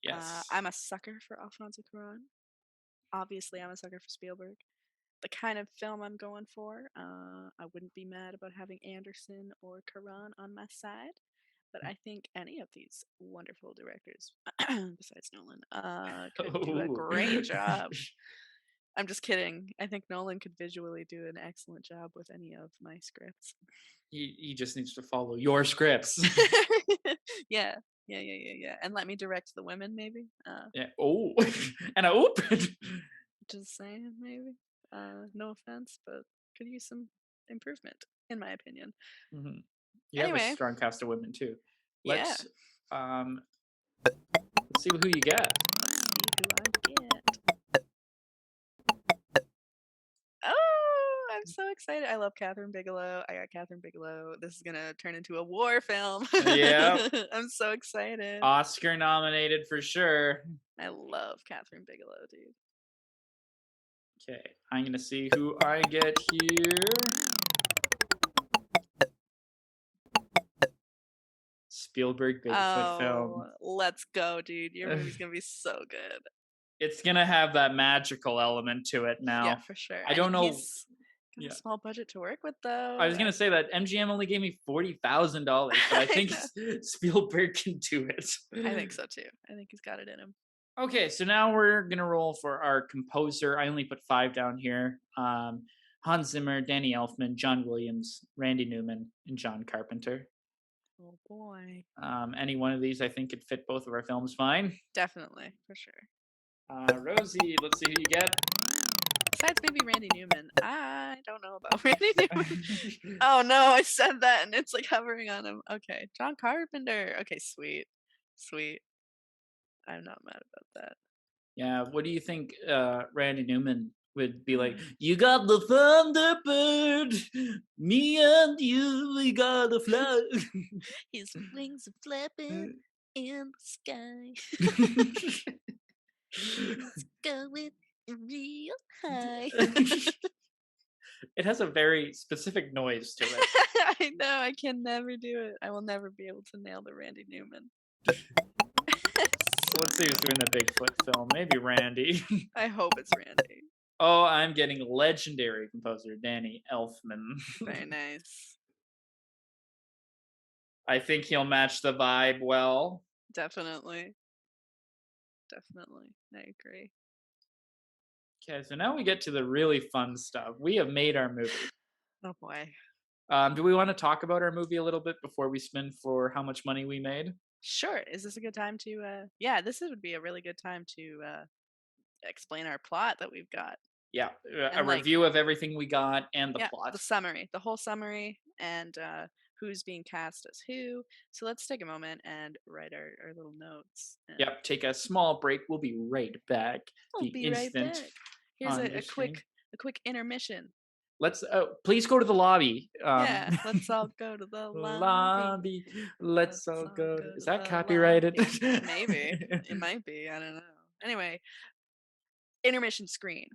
Yes. I'm a sucker for Alfonso Cuarón. Obviously, I'm a sucker for Spielberg. The kind of film I'm going for, I wouldn't be mad about having Anderson or Cuarón on my side. but I think any of these wonderful directors, besides Nolan, could do a great job. I'm just kidding. I think Nolan could visually do an excellent job with any of my scripts. He just needs to follow your scripts. Yeah. And let me direct the women, maybe. Yeah. Oh, and I opened. Just saying, maybe. No offense, but could use some improvement, in my opinion. Mm-hmm. You have a strong cast of women too. Let's see who you get. Oh, I'm so excited. I love Catherine Bigelow. I got Catherine Bigelow. This is going to turn into a war film. Yeah. I'm so excited. Oscar nominated for sure. I love Catherine Bigelow, dude. Okay, I'm going to see who I get here. Spielberg Bigfoot film. Let's go, dude. Your movie's going to be so good. It's going to have that magical element to it now. Yeah, for sure. I don't know. He's got a small budget to work with, though. I was going to say that MGM only gave me $40,000, but I think Spielberg can do it. I think so, too. I think he's got it in him. Okay, so now we're going to roll for our composer. I only put 5 down here. Hans Zimmer, Danny Elfman, John Williams, Randy Newman, and John Carpenter. Oh, boy. Any one of these I think could fit both of our films fine. Definitely, for sure. Rosie, let's see who you get. Besides maybe Randy Newman. I don't know about Randy Newman. Oh, no, I said that, and it's like hovering on him. Okay, John Carpenter. Okay, sweet. I'm not mad about that. Yeah, what do you think Randy Newman would be like? You got the Thunderbird, me and you, we got the fly. His wings are flapping in the sky. It's going real high. It has a very specific noise to it. I know, I can never do it. I will never be able to nail the Randy Newman. Let's see who's doing the Bigfoot film. Maybe Randy. I hope it's Randy. Oh, I'm getting legendary composer Danny Elfman. Very nice. I think he'll match the vibe well. Definitely. I agree. Okay, so now we get to the really fun stuff. We have made our movie. Oh boy. Do we want to talk about our movie a little bit before we spin for how much money we made? Sure. Is this a good time to this would be a really good time to explain our plot that we've got. Yeah, a review of everything we got and the plot. The summary, the whole summary, and who's being cast as who. So let's take a moment and write our little notes. Yep, take a small break. We'll be right back. Right back. Here's a quick intermission. Let's please go to the lobby. Let's all go to the lobby. Let's all go. Is that copyrighted? Maybe. It might be. I don't know. Anyway, intermission screen.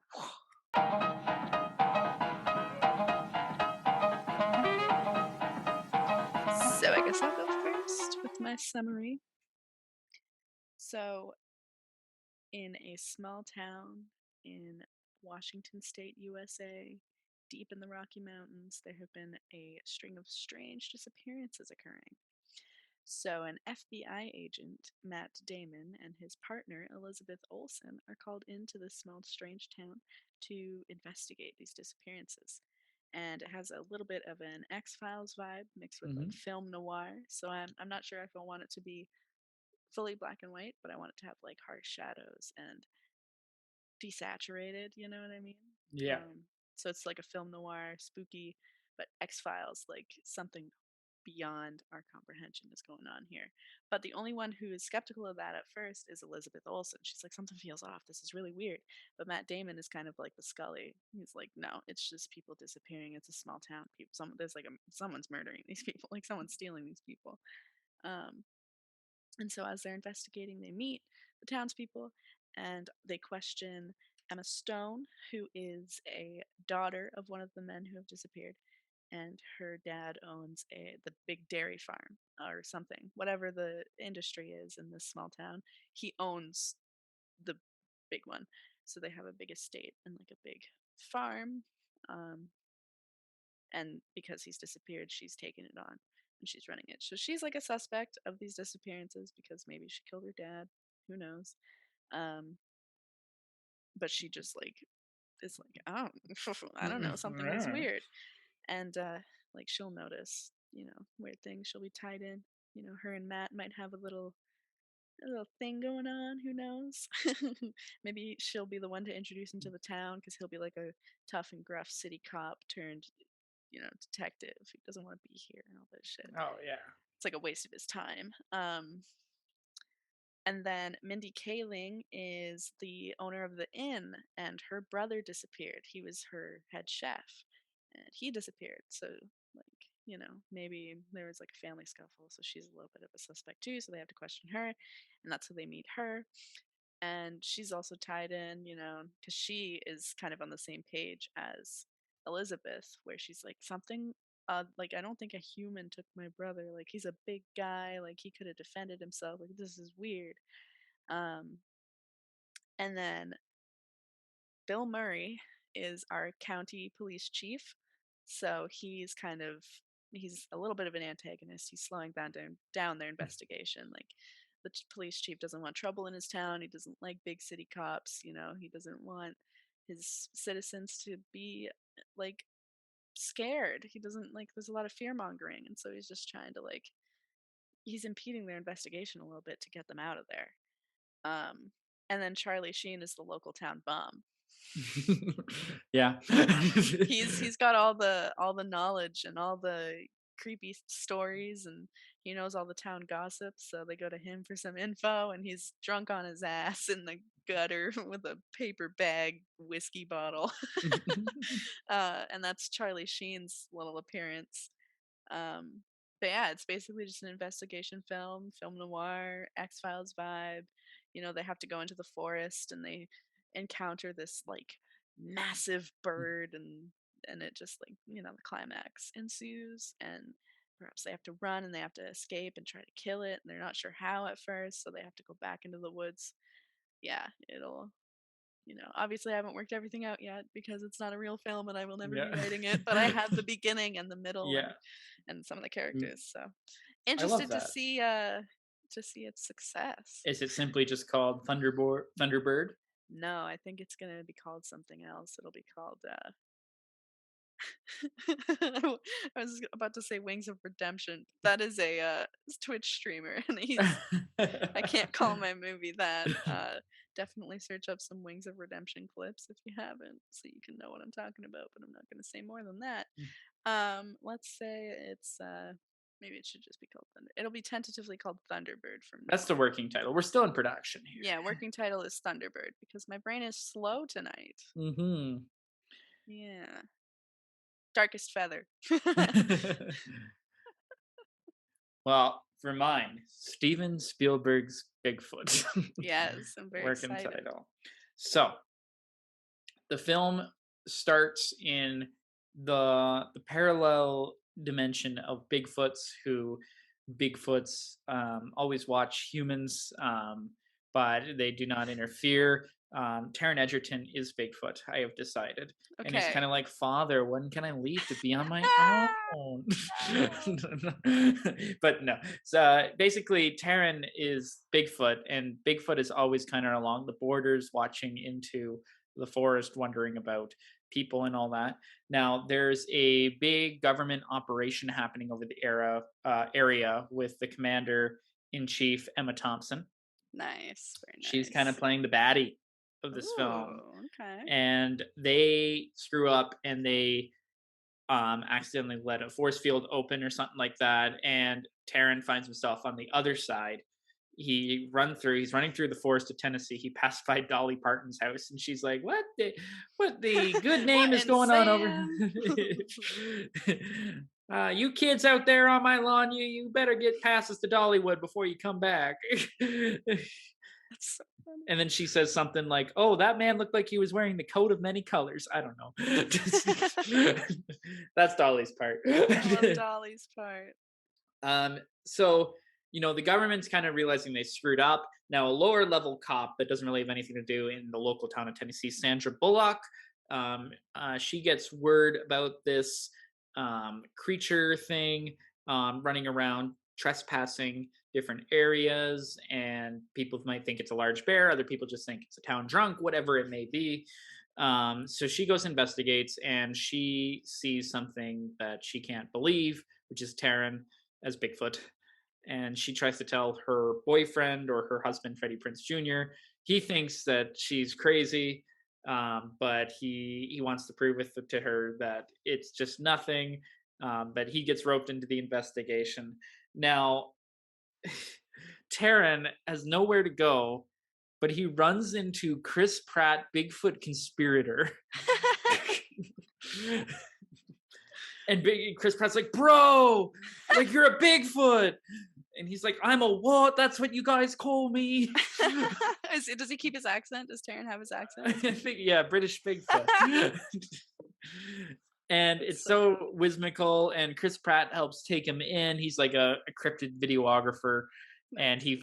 So I guess I'll go first with my summary. So, in a small town in Washington State, USA, deep in the Rocky Mountains, there have been a string of strange disappearances occurring. So, an FBI agent, Matt Damon, and his partner, Elizabeth Olsen, are called into this small, strange town to investigate these disappearances. And it has a little bit of an X-Files vibe mixed with like film noir. So I'm not sure if I want it to be fully black and white, but I want it to have like harsh shadows and desaturated, you know what I mean? Yeah. So it's like a film noir, spooky, but X-Files, like something beyond our comprehension is going on here. But the only one who is skeptical of that at first is Elizabeth Olsen. She's like, something feels off. This is really weird. But Matt Damon is kind of like the Scully. He's like, no, it's just people disappearing. It's a small town. Someone's murdering these people. Like someone's stealing these people. And so as they're investigating, they meet the townspeople and they question Emma Stone, who is a daughter of one of the men who have disappeared. And her dad owns the big dairy farm or something, whatever the industry is in this small town. He owns the big one, so they have a big estate and like a big farm. And because he's disappeared, she's taken it on. and she's running it. So she's like a suspect of these disappearances because maybe she killed her dad. Who knows? But she just like is like, oh, I don't know, something is weird, and like she'll notice, weird things. She'll be tied in. Her and Matt might have a little thing going on. Who knows? Maybe she'll be the one to introduce him to the town because he'll be like a tough and gruff city cop turned, detective. He doesn't want to be here and all this shit. Oh yeah, it's like a waste of his time. And then Mindy Kaling is the owner of the inn, and her brother disappeared. He was her head chef, and he disappeared. So, like, maybe there was like a family scuffle. So she's a little bit of a suspect too. So they have to question her, and that's how they meet her. And she's also tied in, because she is kind of on the same page as Elizabeth, where she's like, something like, I don't think a human took my brother. Like, he's a big guy. Like, he could have defended himself. Like, this is weird. Um, and then Bill Murray is our county police chief. So he's a little bit of an antagonist. He's slowing down their investigation. Like, the police chief doesn't want trouble in his town. He doesn't like big city cops. He doesn't want his citizens to be like scared. He doesn't like, there's a lot of fear mongering, and so he's just trying to like, he's impeding their investigation a little bit to get them out of there. And then Charlie Sheen is the local town bum. Yeah. he's got all the knowledge and all the creepy stories, and he knows all the town gossip, so they go to him for some info, and he's drunk on his ass in the gutter with a paper bag whiskey bottle. And that's Charlie Sheen's little appearance. But yeah, it's basically just an investigation film noir, X-Files vibe. They have to go into the forest and they encounter this like massive bird, and it just like, the climax ensues, and perhaps they have to run and they have to escape and try to kill it, and they're not sure how at first, so they have to go back into the woods. Yeah, it'll obviously I haven't worked everything out yet because it's not a real film and I will never be writing it, but I have the beginning and the middle and some of the characters. So interested to see its success. Is it simply just called Thunderbird? No, I think it's gonna be called something else. It'll be called I was about to say Wings of Redemption. That is a Twitch streamer, and I can't call my movie that. Definitely search up some Wings of Redemption clips if you haven't, so you can know what I'm talking about. But I'm not going to say more than that. Let's say it's maybe it should just be called Thunder. It'll be tentatively called Thunderbird from now. That's the working title. We're still in production here. Yeah, working title is Thunderbird because my brain is slow tonight. Mm-hmm. Yeah. Darkest Feather. Well, for mine, Steven Spielberg's Bigfoot. Yes, I'm very working excited. title. So, the film starts in the parallel dimension of Bigfoots, who Bigfoots always watch humans, but they do not interfere. Taron Egerton is Bigfoot, I have decided. Okay. And he's kind of like, Father, when can I leave to be on my own? But no. So basically, Taron is Bigfoot, and Bigfoot is always kind of along the borders, watching into the forest, wondering about people and all that. Now, there's a big government operation happening over the area with the commander-in-chief, Emma Thompson. Nice. Very nice. She's kind of playing the baddie of this film. Okay. And they screw up and they accidentally let a force field open or something like that, and Taron finds himself on the other side. He's running through the forest of Tennessee. He passed by Dolly Parton's house, and she's like, what the good name is going on over you kids out there on my lawn, you better get past us to Dollywood before you come back. That's so funny. And then she says something like, oh, that man looked like he was wearing the coat of many colors. I don't know. That's Dolly's part. I love Dolly's part. So, the government's kind of realizing they screwed up. Now, a lower level cop that doesn't really have anything to do in the local town of Tennessee, Sandra Bullock, she gets word about this creature thing running around trespassing different areas, and people might think it's a large bear, other people just think it's a town drunk, whatever it may be. So she goes investigates, and she sees something that she can't believe, which is Taryn as Bigfoot. And she tries to tell her boyfriend or her husband, Freddie Prinze Jr. He thinks that she's crazy, but he wants to prove it to her that it's just nothing. But he gets roped into the investigation. Now, Taryn has nowhere to go, but he runs into Chris Pratt, Bigfoot conspirator. And Chris Pratt's like, bro, like, you're a Bigfoot. And he's like, I'm a what? That's what you guys call me. Does he keep his accent? Does Taryn have his accent? I think, yeah, British Bigfoot. And it's so whimsical, and Chris Pratt helps take him in. He's like a cryptid videographer, and he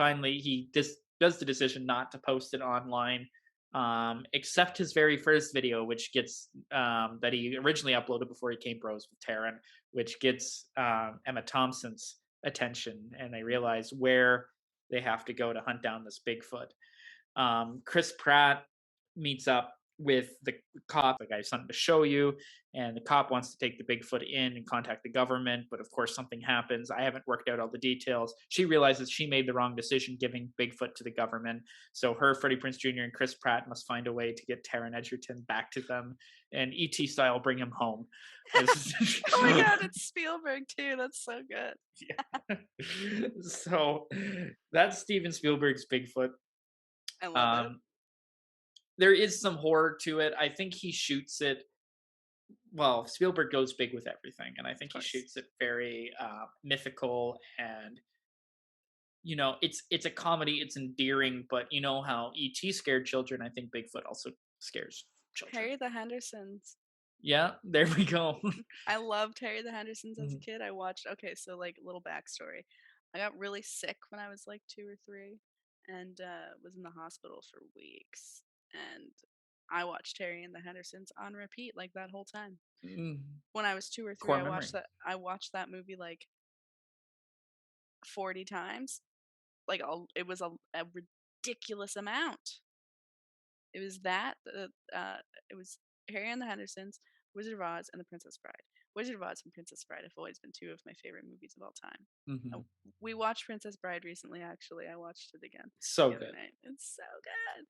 does the decision not to post it online, except his very first video, which gets that he originally uploaded before he came bros with Taryn, which gets Emma Thompson's attention, and they realize where they have to go to hunt down this Bigfoot. Chris Pratt meets up with the cop, like, I have something to show you, and the cop wants to take the Bigfoot in and contact the government, but of course something happens. I haven't worked out all the details. She realizes she made the wrong decision giving Bigfoot to the government, so her, Freddie Prinze Jr., and Chris Pratt must find a way to get Taron Egerton back to them, and E.T. style bring him home. Oh my god, it's Spielberg too. That's so good. Yeah. So that's Steven Spielberg's Bigfoot. I love it. There is some horror to it. I think he shoots it. Well, Spielberg goes big with everything, and I think he shoots it very mythical, and it's a comedy. It's endearing, but you know how E.T. scared children. I think Bigfoot also scares children. Harry the Hendersons. Yeah, there we go. I loved Harry the Hendersons as a kid. I watched. Okay, so like a little backstory. I got really sick when I was like 2 or 3, and was in the hospital for weeks. And I watched Harry and the Hendersons on repeat like that whole time. When I was 2 or 3, I watched that movie like 40 times. Like it was a ridiculous amount. It was that it was Harry and the Hendersons, Wizard of Oz, and The Princess Bride. Wizard of Oz and Princess Bride have always been 2 of my favorite movies of all time. We watched Princess Bride recently, actually. I watched it again. So good. It's so good.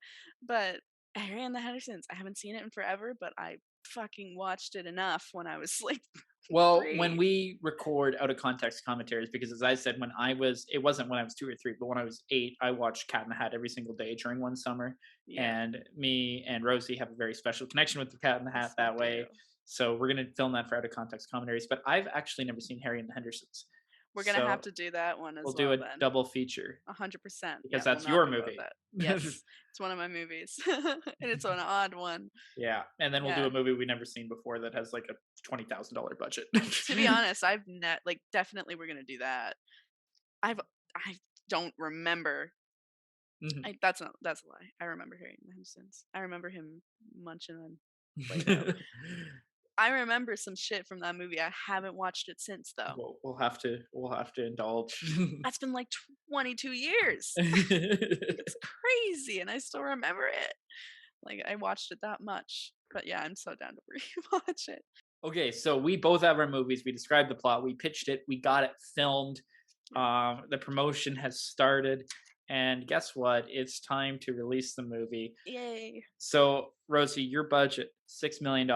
But Harry and the Hendersons, I haven't seen it in forever, but I fucking watched it enough when I was like Well, 3. when we record out of context commentaries, because as I said, it wasn't when I was 2 or 3, but when I was 8, I watched Cat in the Hat every single day during one summer. Yeah. And me and Rosie have a very special connection with the Cat in the Hat that way. So we're going to film that for out of context commentaries. But I've actually never seen Harry and the Hendersons. We're going to have to do that one as well. We'll do a double feature. 100%. Because that's your movie. Yes, it's one of my movies. And it's an odd one. Yeah. And then we'll do a movie we've never seen before that has like a $20,000 budget. To be honest, definitely we're going to do that. I don't remember. That's a lie. I remember Harry and the Hendersons. I remember him munching on Play-Doh. I remember some shit from that movie. I haven't watched it since, though. We'll have to indulge. That's been like 22 years. It's crazy, and I still remember it. Like, I watched it that much. But yeah, I'm so down to rewatch it. Okay, so we both have our movies. We described the plot. We pitched it. We got it filmed. The promotion has started. And guess what? It's time to release the movie. Yay. So, Rosie, your budget, $6 million.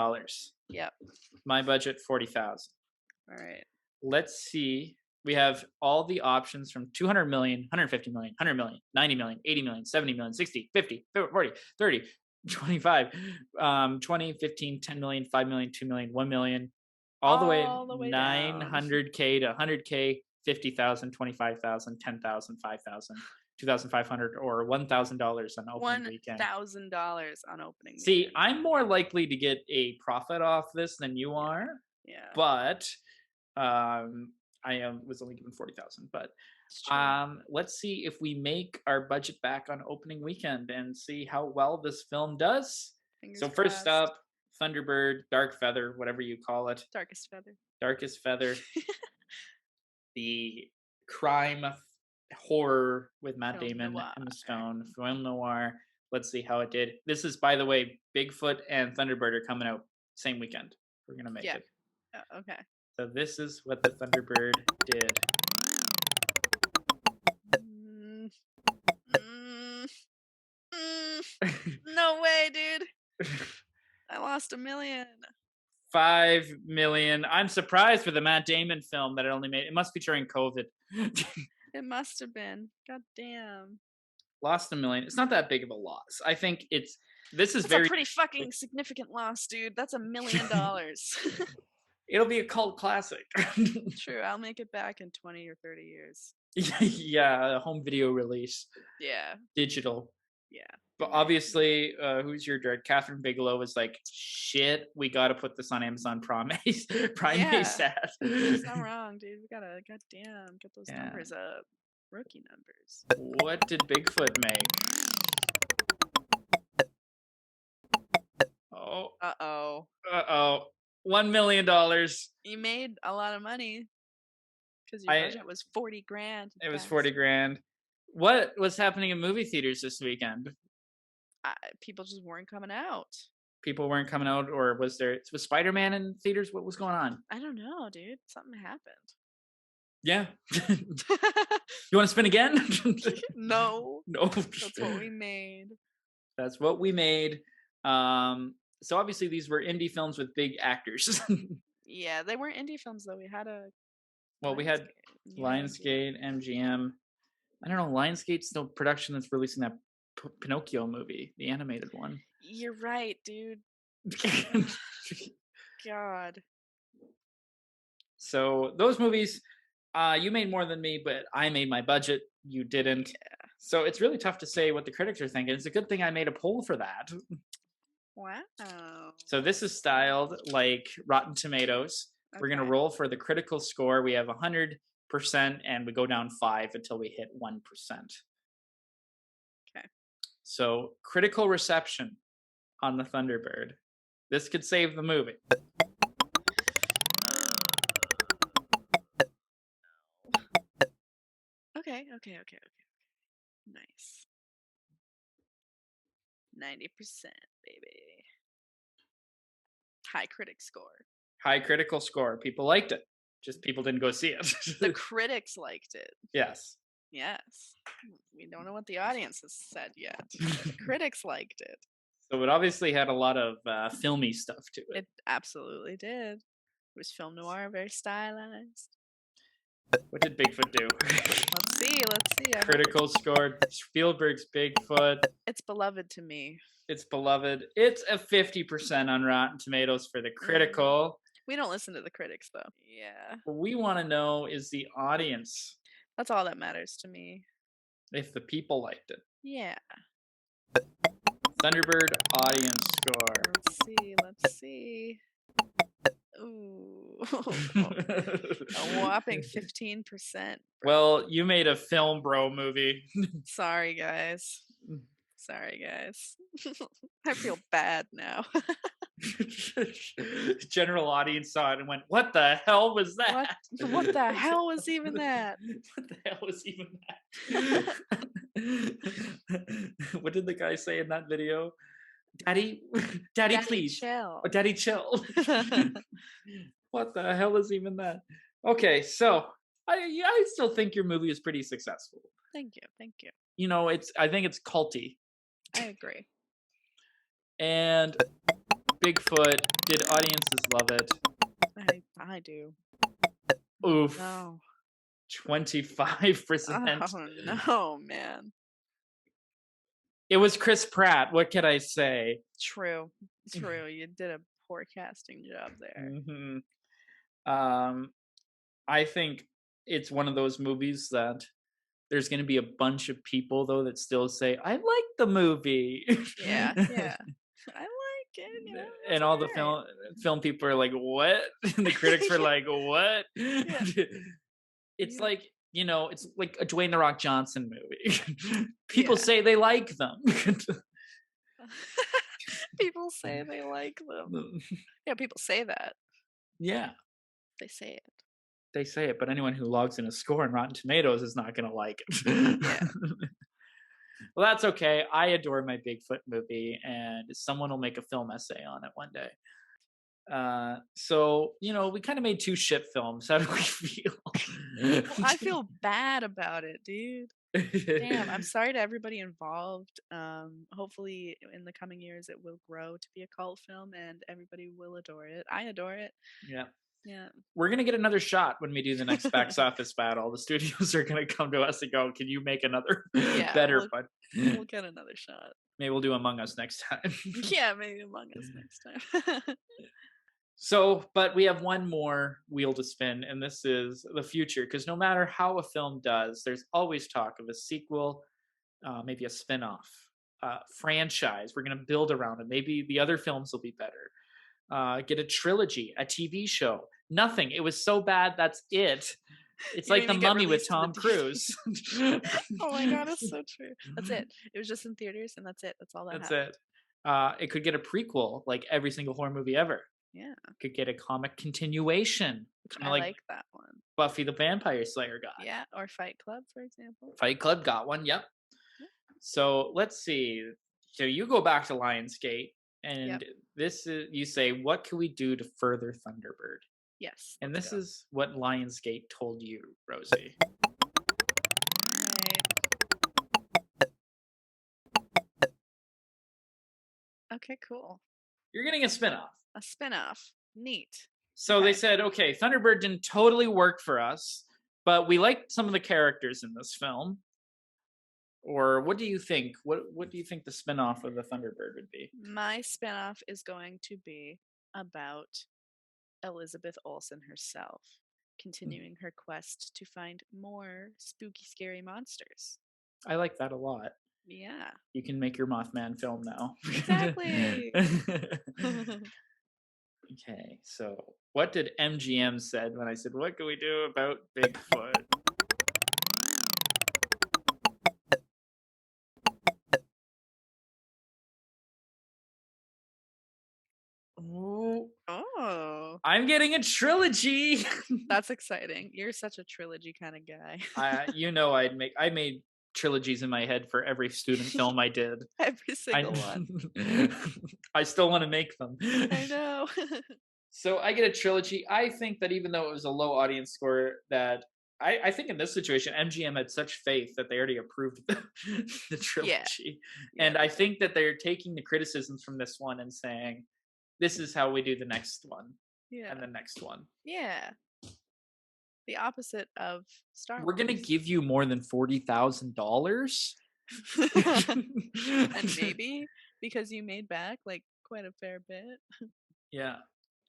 Yep. My budget, $40,000. All right. Let's see. We have all the options from 200 million, 150 million, 100 million, 90 million, 80 million, 70 million, 60, 50, 40, 30, 25, 20, 15, 10 million, 5 million, 2 million, 1 million, all the way 900K to 100K, 50,000, 25,000, 10,000, 5,000. $2,500 or $1,000 on opening weekend. $1,000 on opening weekend. See, I'm more likely to get a profit off this than you are. Yeah. But I was only given $40,000. But let's see if we make our budget back on opening weekend and see how well this film does. Fingers so first up, Thunderbird, Dark Feather, whatever you call it. Darkest Feather. Darkest Feather. the crime horror with Matt Film Damon, noir. Emma Stone, film noir. Let's see how it did. This is, by the way, Bigfoot and Thunderbird are coming out same weekend. We're gonna make it. Okay. So this is what the Thunderbird did. No way, dude. I lost $1 million. 5 million. I'm surprised for the Matt Damon film that it only made. It must be during COVID. It must have been. God damn. Lost $1 million. It's not that big of a loss. I think this is That's very a pretty fucking significant loss, dude. That's $1 million. It'll be a cult classic. True. I'll make it back in 20 or 30 years. Yeah, a home video release. Yeah. Digital. Yeah. But obviously, who's your director? Catherine Bigelow was like, shit, we got to put this on Amazon Prime ASAP. It's not wrong, dude. We gotta, goddamn, get those numbers up. Rookie numbers. What did Bigfoot make? Oh. Uh-oh. $1 million. You made a lot of money. Because your budget was $40,000. It was $40,000. What was happening in movie theaters this weekend? People just weren't coming out. People weren't coming out, or was Spider-Man in theaters? What was going on? I don't know, dude. Something happened. Yeah. You want to spin again? No. That's what we made. So obviously these were indie films with big actors. Yeah, they weren't indie films though. We had Lionsgate, MGM. I don't know. Lionsgate's the production that's releasing that Pinocchio movie, the animated one. You're right, dude. God. So those movies, you made more than me, but I made my budget. You didn't. Yeah. So it's really tough to say what the critics are thinking. It's a good thing I made a poll for that. Wow. So this is styled like Rotten Tomatoes. Okay. We're going to roll for the critical score. We have 100%, and we go down 5 until we hit 1%. Okay. So critical reception on the Thunderbird. This could save the movie. Okay. Nice. 90%, baby. High critic score. High critical score. People liked it. Just people didn't go see it. The critics liked it. Yes. We don't know what the audience has said yet. The critics liked it. So it obviously had a lot of filmy stuff to it. It absolutely did. It was film noir, very stylized. What did Bigfoot do? Let's see. Critical score. Spielberg's Bigfoot. It's beloved to me. It's beloved. It's a 50% on Rotten Tomatoes for the critical. We don't listen to the critics, though. Yeah. What we want to know is the audience. That's all that matters to me. If the people liked it. Yeah. Thunderbird audience score. Let's see. Ooh. A whopping 15%. Bro. Well, you made a film bro movie. Sorry, guys. I feel bad now. General audience saw it and went, what the hell was that? What the hell was even that? What did the guy say in that video? Daddy, please. Chill. Oh, Daddy, chill. What the hell is even that? Okay, so I still think your movie is pretty successful. Thank you. You know, I think it's culty. I agree. And Bigfoot, did audiences love it? I do. Oof. No. 25%. Oh no, man. It was Chris Pratt. What can I say? True. You did a poor casting job there. Mm-hmm. I think it's one of those movies that there's going to be a bunch of people, though, that still say, I like the movie. Yeah. I like it. You know, and all the film people are like, what? And the critics were like, what? Yeah. It's like, you know, it's like a Dwayne "The Rock" Johnson movie. People say they like them. People say they like them. Yeah, people say that. Yeah. They say it. They say it, but anyone who logs in a score on Rotten Tomatoes is not going to like it. Yeah. Well, that's okay. I adore my Bigfoot movie, and someone will make a film essay on it one day. So, we kind of made 2 shit films. How do we feel? Well, I feel bad about it, dude. Damn, I'm sorry to everybody involved. Hopefully in the coming years it will grow to be a cult film and everybody will adore it. I adore it. Yeah. Yeah. We're gonna get another shot when we do the next box office battle. The studios are gonna come to us and go, "Can you make another better one?" We'll get another shot. Maybe we'll do Among Us next time. Yeah, maybe Among Us next time. So, but we have one more wheel to spin, and this is the future. Because no matter how a film does, there's always talk of a sequel, maybe a spin-off, franchise. We're gonna build around it. Maybe the other films will be better. Get a trilogy, a TV show. Nothing. It was so bad. That's it. It's like The Mummy with Tom Cruise. Oh my god, it's so true. That's it. It was just in theaters, and that's it. That's all that happened. It. It could get a prequel, like every single horror movie ever. Yeah. Could get a comic continuation. I like that one. Buffy the Vampire Slayer got. Yeah, or Fight Club, for example. Fight Club got one. Yep. So let's see. So you go back to Lionsgate. And this is, you say, what can we do to further Thunderbird? Yes. And this is what Lionsgate told you, Rosie. Okay, cool. You're getting a spinoff. A spinoff. Neat. So they said, okay, Thunderbird didn't totally work for us, but we liked some of the characters in this film. Or what do you think? What do you think the spinoff of the Thunderbird would be? My spinoff is going to be about Elizabeth Olsen herself, continuing her quest to find more spooky, scary monsters. I like that a lot. Yeah. You can make your Mothman film now. Exactly. Okay, so what did MGM said when I said, what can we do about Bigfoot? Oh. I'm getting a trilogy. That's exciting. You're such a trilogy kind of guy. I made trilogies in my head for every student film I did. Every single one. I still want to make them. I know. So I get a trilogy. I think that even though it was a low audience score, that I think in this situation, MGM had such faith that they already approved the trilogy. Yeah. And I think that they're taking the criticisms from this one and saying, this is how we do the next one. Yeah. And the next one. Yeah. The opposite of Star Wars. We're going to give you more than $40,000. And maybe because you made back like quite a fair bit. Yeah.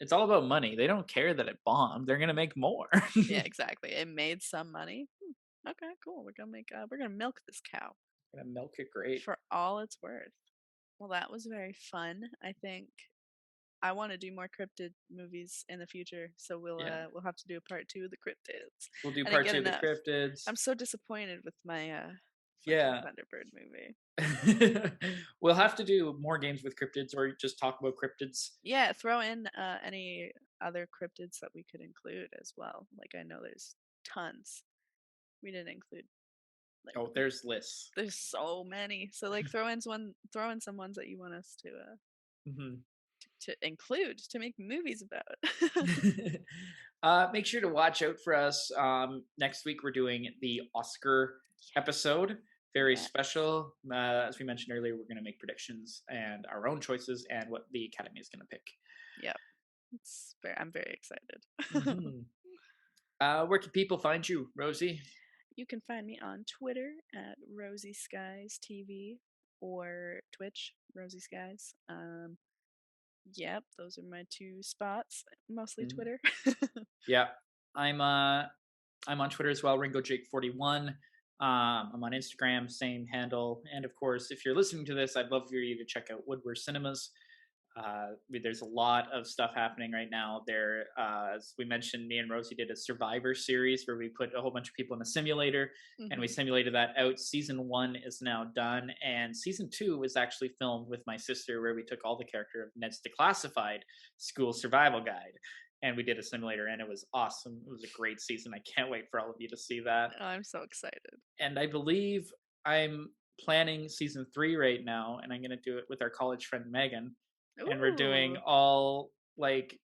It's all about money. They don't care that it bombed. They're going to make more. Yeah, exactly. It made some money. Okay, cool. We're going to milk this cow. We're going to milk it great. For all it's worth. Well, that was very fun. I think I want to do more cryptid movies in the future, so we'll have to do a part 2 of the cryptids. We'll do part 2 of the cryptids. I'm so disappointed with my Thunderbird movie. We'll have to do more games with cryptids, or just talk about cryptids. Yeah, throw in any other cryptids that we could include as well. Like I know there's tons. We didn't include. Like, there's lists. There's so many. So like throw in some ones that you want us to to include, to make movies about. Make sure to watch out for us. Next week we're doing the Oscar episode. Very special. As we mentioned earlier, we're going to make predictions and our own choices and what the Academy is going to pick. Yep. I'm very excited. Where can people find you, Rosie? You can find me on Twitter at Rosy Skies TV or Twitch, Rosy Skies. Yep, those are my 2 spots. Mostly Twitter. Yeah, I'm on Twitter as well, RingoJake41. I'm on Instagram, same handle. And of course, if you're listening to this, I'd love for you to check out Woodward Cinemas. There's a lot of stuff happening right now there. As we mentioned, me and Rosie did a Survivor series where we put a whole bunch of people in a simulator and we simulated that out. Season 1 is now done, and season 2 was actually filmed with my sister, where we took all the character of Ned's Declassified School Survival Guide. and we did a simulator, and it was awesome. It was a great season. I can't wait for all of you to see that. Oh, I'm so excited. And I believe I'm planning season 3 right now, and I'm going to do it with our college friend Megan. Ooh. And we're doing all, like,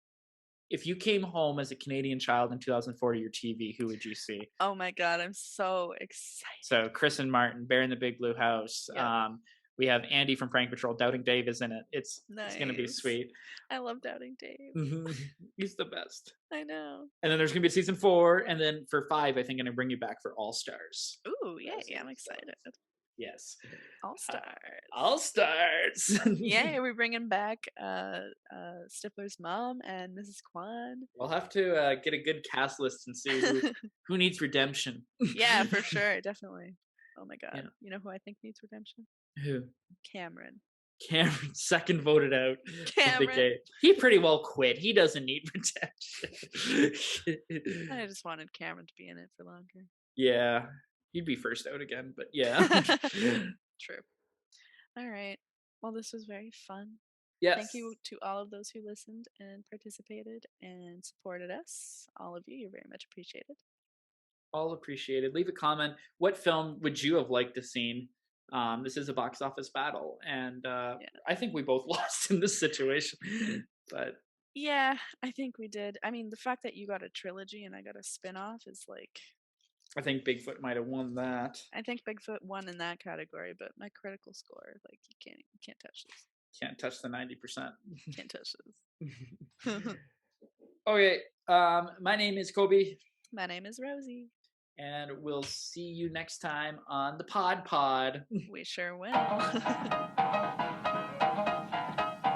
if you came home as a Canadian child in 2004 to your TV, who would you see? Oh my God, I'm so excited. So Chris and Martin, Bear in the Big Blue House. Yep. We have Andy from Prank Patrol. Doubting Dave is in it. It's going to be sweet. I love Doubting Dave. He's the best. I know. And then there's going to be season 4. And then for 5, I think I'm going to bring you back for All Stars. Ooh, yeah, I'm excited. Yes. All Stars. All Stars. Yeah, we're bringing back Stifler's mom and Mrs. Kwan. We'll have to get a good cast list and see who needs redemption. Yeah, for sure. Definitely. Oh my God. Yeah. You know who I think needs redemption? Who? Cameron, second voted out. Cameron. He pretty well quit. He doesn't need redemption. I just wanted Cameron to be in it for longer. Yeah. He'd be first out again, but yeah. True. All right. Well, this was very fun. Yes. Thank you to all of those who listened and participated and supported us. All of you, you're very much appreciated. All appreciated. Leave a comment. What film would you have liked to see? This is a box office battle, and I think we both lost in this situation. But yeah, I think we did. I mean, the fact that you got a trilogy and I got a spin-off is like. I think Bigfoot might have won that. I think Bigfoot won in that category, but my critical score, like, you can't touch this. Can't touch the 90%. Can't touch this. Okay, my name is Coby. My name is Rosy. And we'll see you next time on the Pod. We sure will.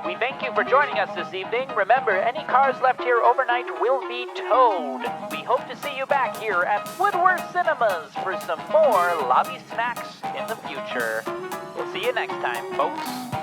We thank you for joining us this evening. Remember, any cars left here overnight will be towed. We hope to see you back here at Woodworth Cinemas for some more lobby snacks in the future. We'll see you next time, folks.